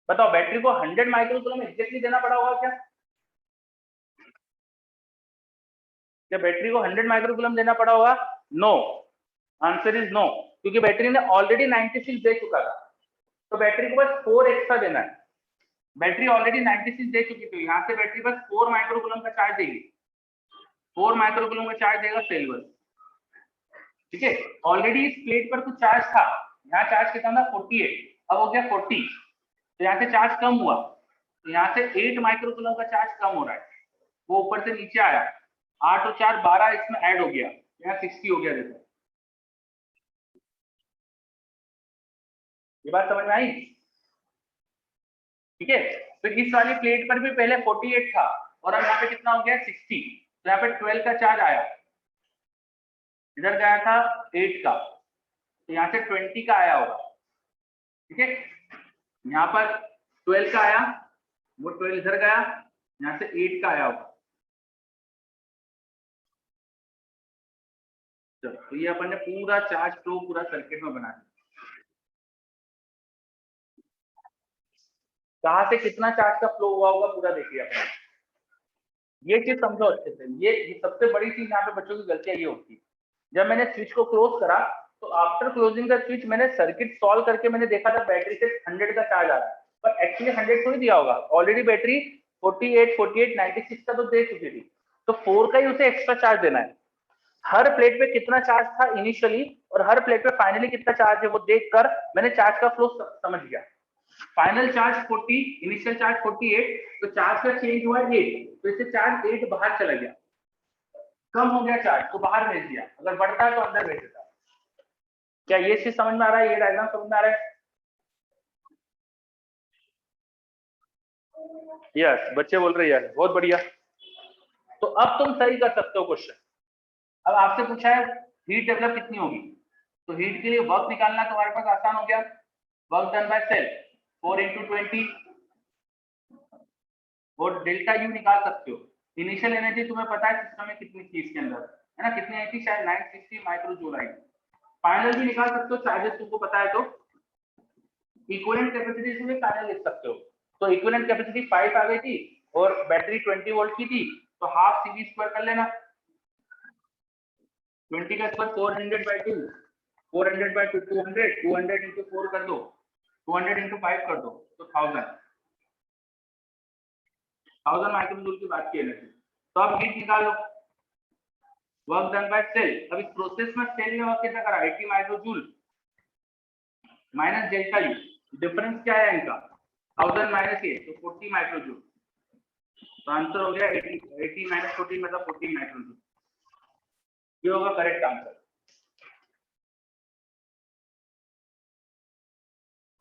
बताओ, बैटरी को 100 माइक्रोकूलम एग्जैक्टली देना पड़ा होगा क्या? क्या बैटरी को 100 माइक्रोकूलम देना पड़ा होगा? नो, आंसर इज नो, क्योंकि बैटरी ने ऑलरेडी 96 दे चुका था, तो बैटरी को बस 4 एक्स्ट्रा देना है। बैटरी ऑलरेडी 96 दे चुकी थी, यहाँ से बैटरी बस 4 माइक्रोकूलम का चार्ज देगी, 4 माइक्रोकूलम का चार्ज देगा सेल बस। ठीक है, ऑलरेडी इस प्लेट पर कुछ चार्ज था, यहाँ चार्ज कितना था 48, अब हो गया 40, तो यहाँ से चार्ज कम हुआ, तो यहाँ से 8 माइक्रोकूलम का चार्ज कम हो रहा है, वो ऊपर से नीचे आया, 8 और 4 12 इसमें ऐड हो गया, यहाँ 60 हो गया। देखो ये बात समझ में आई? ठीक है, तो इस वाली प्लेट पर भी पहले 48 था और अब यहाँ पे कितना हो गया 60, तो यहाँ पे 12 का चार्ज आया, इधर गया था 8 का, तो यहाँ से 20 का आया होगा। ठीक है, यहाँ पर 12 का आया, वो 12 इधर गया, यहाँ से 8 का आया होगा। तो ये अपन ने पूरा चार्ज फ्लो पूरा सर्किट में बना दिया। कहाँ से कितना चार्ज का फ्लो हुआ होगा पूरा देखिए अपन, ये चीज समझो अच्छे से। ये सबसे बड़ी चीज यहाँ पे बच्चों की गलतियां ये होती है, जब मैंने स्विच को क्लोज करा तो आफ्टर क्लोजिंग द स्विच मैंने सर्किट सॉल्व करके मैंने देखा था बैटरी से 100 का चार्ज आ रहा है, पर एक्चुअली 100 थोड़ी दिया होगा, ऑलरेडी बैटरी 48 96 का तो दे चुकी थी, तो 4 का ही उसे एक्स्ट्रा चार्ज देना है। हर प्लेट पे कितना चार्ज था इनिशियली और हर प्लेट पे फाइनली कितना चार्ज है वो देखकर मैंने चार्ज का फ्लो समझ गया। फाइनल चार्ज 40, इनिशियल चार्ज 48, तो चार्ज का चेंज हुआ 8, तो इससे चार्ज 8 बाहर चला गया, कम हो गया चार्ज तो बाहर भेज दिया, अगर बढ़ता है तो अंदर भेज देता। क्या ये चीज समझ में आ रहा है? ये डायग्राम समझ में आ रहा है? यस, बच्चे बोल रहे हैं बहुत बढ़िया। तो अब तुम सही कर सकते हो क्वेश्चन। अब आपसे पूछा है हीट डेवलप कितनी होगी, तो हीट के लिए वर्क निकालना तुम्हारे पास आसान हो गया, वर्क डन बाय सेल 4 × 20 और डेल्टा यू निकाल सकते हो। इनिशियल एनर्जी तुम्हें पता है सिस्टम में कितनी थी इसके अंदर, है ना, कितनी आई थी, शायद 960 माइक्रो जूल आई। फाइनल भी निकाल सकते हो, चार्जेस तुमको पता है तो इक्विवेलेंट कैपेसिटी से भी फाइनल लिख सकते हो। तो इक्विवेलेंट कैपेसिटी 5 आ गई थी और बैटरी 20 वोल्ट की थी, तो हाफ CV² कर लेना, 20 का स्क्वायर 400/2, 400/2 200, 200 × 4 कर दो, 200 × 5 कर दो, तो 1000 माइक्रो जूल की बात की एनर्जी। तो अब हीट निकालो, वर्क डन बाय सेल। अब इस प्रोसेस में सेल ने वर्क कितना करा, 80 micro joule minus delta you, difference क्या है इनका 1000 माइनस ये, तो 40 माइक्रो जूल, तो आंसर हो गया 80 माइनस 40 मतलब 40 माइक्रो जूल, ये होगा करेक्ट आंसर।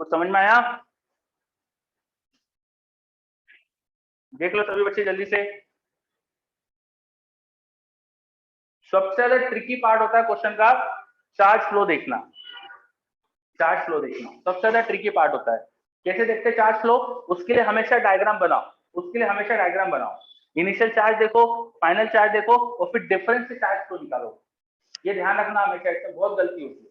तो समझ में आया? देख लो सभी बच्चे जल्दी से। सबसे ज्यादा ट्रिकी पार्ट होता है क्वेश्चन का चार्ज फ्लो देखना, चार्ज फ्लो देखना सबसे ज्यादा ट्रिकी पार्ट होता है। कैसे देखते हैं चार्ज फ्लो? उसके लिए हमेशा डायग्राम बनाओ, उसके लिए हमेशा डायग्राम बनाओ। इनिशियल चार्ज देखो, फाइनल चार्ज देखो, और फिर डिफरेंस से चार्ज फ्लो निकालो। ये ध्यान रखना हमेशा, इसमें बहुत गलती होती है।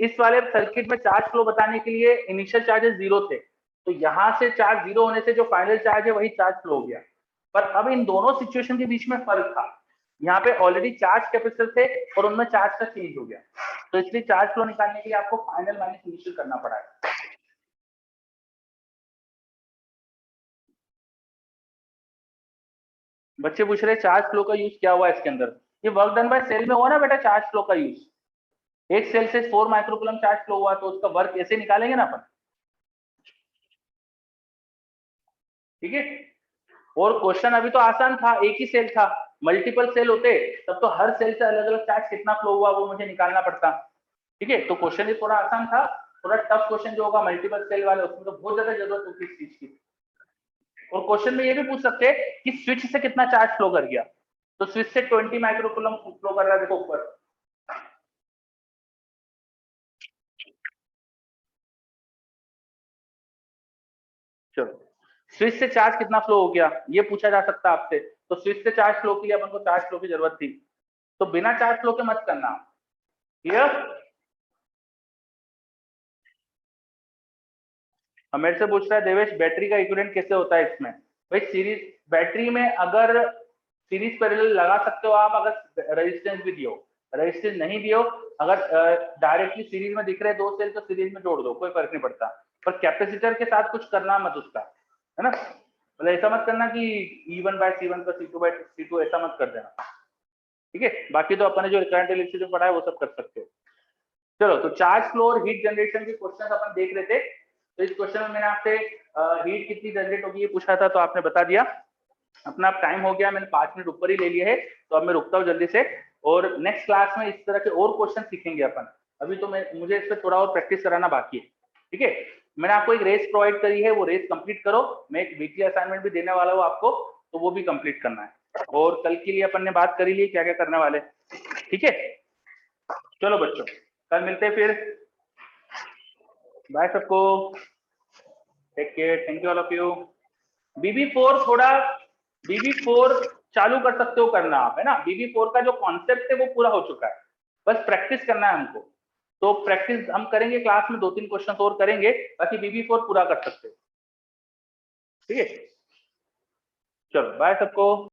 इस वाले सर्किट में चार्ज फ्लो बताने के लिए इनिशियल चार्जेस 0 थे, तो यहां से चार्ज 0 होने से जो फाइनल चार्ज है वही चार्ज फ्लो हो गया। पर अब इन दोनों सिचुएशन के बीच में फर्क था, यहाँ पे ऑलरेडी चार्ज कैपेसिटर थे और उनमें चार्ज का चेंज हो गया, तो इसलिए चार्ज फ्लो निकालने के लिए आपको फाइनल माइनस इनिशियल करना पड़ा है। बच्चे पूछ रहे चार्ज फ्लो का यूज क्या हुआ इसके अंदर, ये वर्क डन बाय सेल में हुआ ना बेटा चार्ज फ्लो का यूज। एक सेल से 4 माइक्रोकूलम चार्ज फ्लो हुआ, तो उसका वर्क ऐसे निकालेंगे ना अपन, ठीक है। और क्वेश्चन अभी तो आसान था, एक ही सेल था, मल्टीपल सेल होते तब तो हर सेल से अलग अलग चार्ज कितना फ्लो हुआ वो मुझे निकालना पड़ता, ठीक है। तो क्वेश्चन ये थोड़ा आसान था, थोड़ा टफ क्वेश्चन जो होगा मल्टीपल सेल वाले उसमें तो बहुत ज्यादा जरूरत होती है इस चीज की। और क्वेश्चन में ये भी पूछ सकते हैं कि स्विच से कितना चार्ज फ्लो कर गया, तो स्विच से 20 माइक्रोकूलम फ्लो कर रहा है, देखो ऊपर। चलो, स्विच से चार्ज कितना फ्लो हो गया ये पूछा जा सकता है आपसे, तो स्विच से चार्ज फ्लो के लिए अपन को चार्ज फ्लो की जरूरत थी, तो बिना चार्ज फ्लो के मत करना, क्लियर। मेरे से पूछ रहा है देवेश बैटरी का इक्विवेलेंट कैसे होता है इसमें। भाई सीरीज बैटरी में अगर सीरीज पैरेलल लगा सकते हो आप, अगर रेजिस्टेंस भी दियो, रेजिस्टेंस नहीं दियो, अगर डायरेक्टली सीरीज में दिख रहे दो सेल तो सीरीज में जोड़ दो, कोई फर्क नहीं पड़ता, पर कैपेसिटर के साथ कुछ करना मत उसका, है ना। मतलब ऐसा मत करना कि E1 bye C1 plus C2 bye C2, ऐसा मत कर देना, ठीक है। बाकी तो अपन ने जो करंट इलेक्ट्रिसिटी पढ़ा है वो सब कर सकते हो। चलो, तो चार्ज फ्लो और हीट जनरेशन के क्वेश्चन अपन देख रहे थे, तो इस क्वेश्चन में मैंने आपसे हीट कितनी जनरेट होगी ये पूछा था, तो आपने बता दिया। अपना टाइम हो गया, मैंने 5 मिनट ऊपर ही ले लिए है, तो अब मैं रुकता हूँ जल्दी से, और नेक्स्ट क्लास में इस तरह के और क्वेश्चन सीखेंगे अपन। अभी तो मुझे इस पर थोड़ा और प्रैक्टिस कराना बाकी है, ठीक है। मैंने आपको एक रेस प्रोवाइड करी है, वो रेस कंप्लीट करो, मैं एक वीकली असाइनमेंट भी देने वाला हूँ आपको, तो वो भी कंप्लीट करना है, और कल के लिए अपन ने बात करी ली क्या क्या करने वाले, ठीक है। चलो बच्चों, कल मिलते हैं फिर, बाय सबको, take care, thank you all of you. BB4 थोड़ा, BB4 चालू कर सकते हो करना आप, है ना। BB4 का जो कॉन्सेप्ट है वो पूरा हो चुका है, बस प्रैक्टिस करना है हमको, तो प्रैक्टिस हम करेंगे क्लास में, 2-3 क्वेश्चन और करेंगे, बाकी BB4 पूरा कर सकते हो, ठीक है। चलो बाय सबको।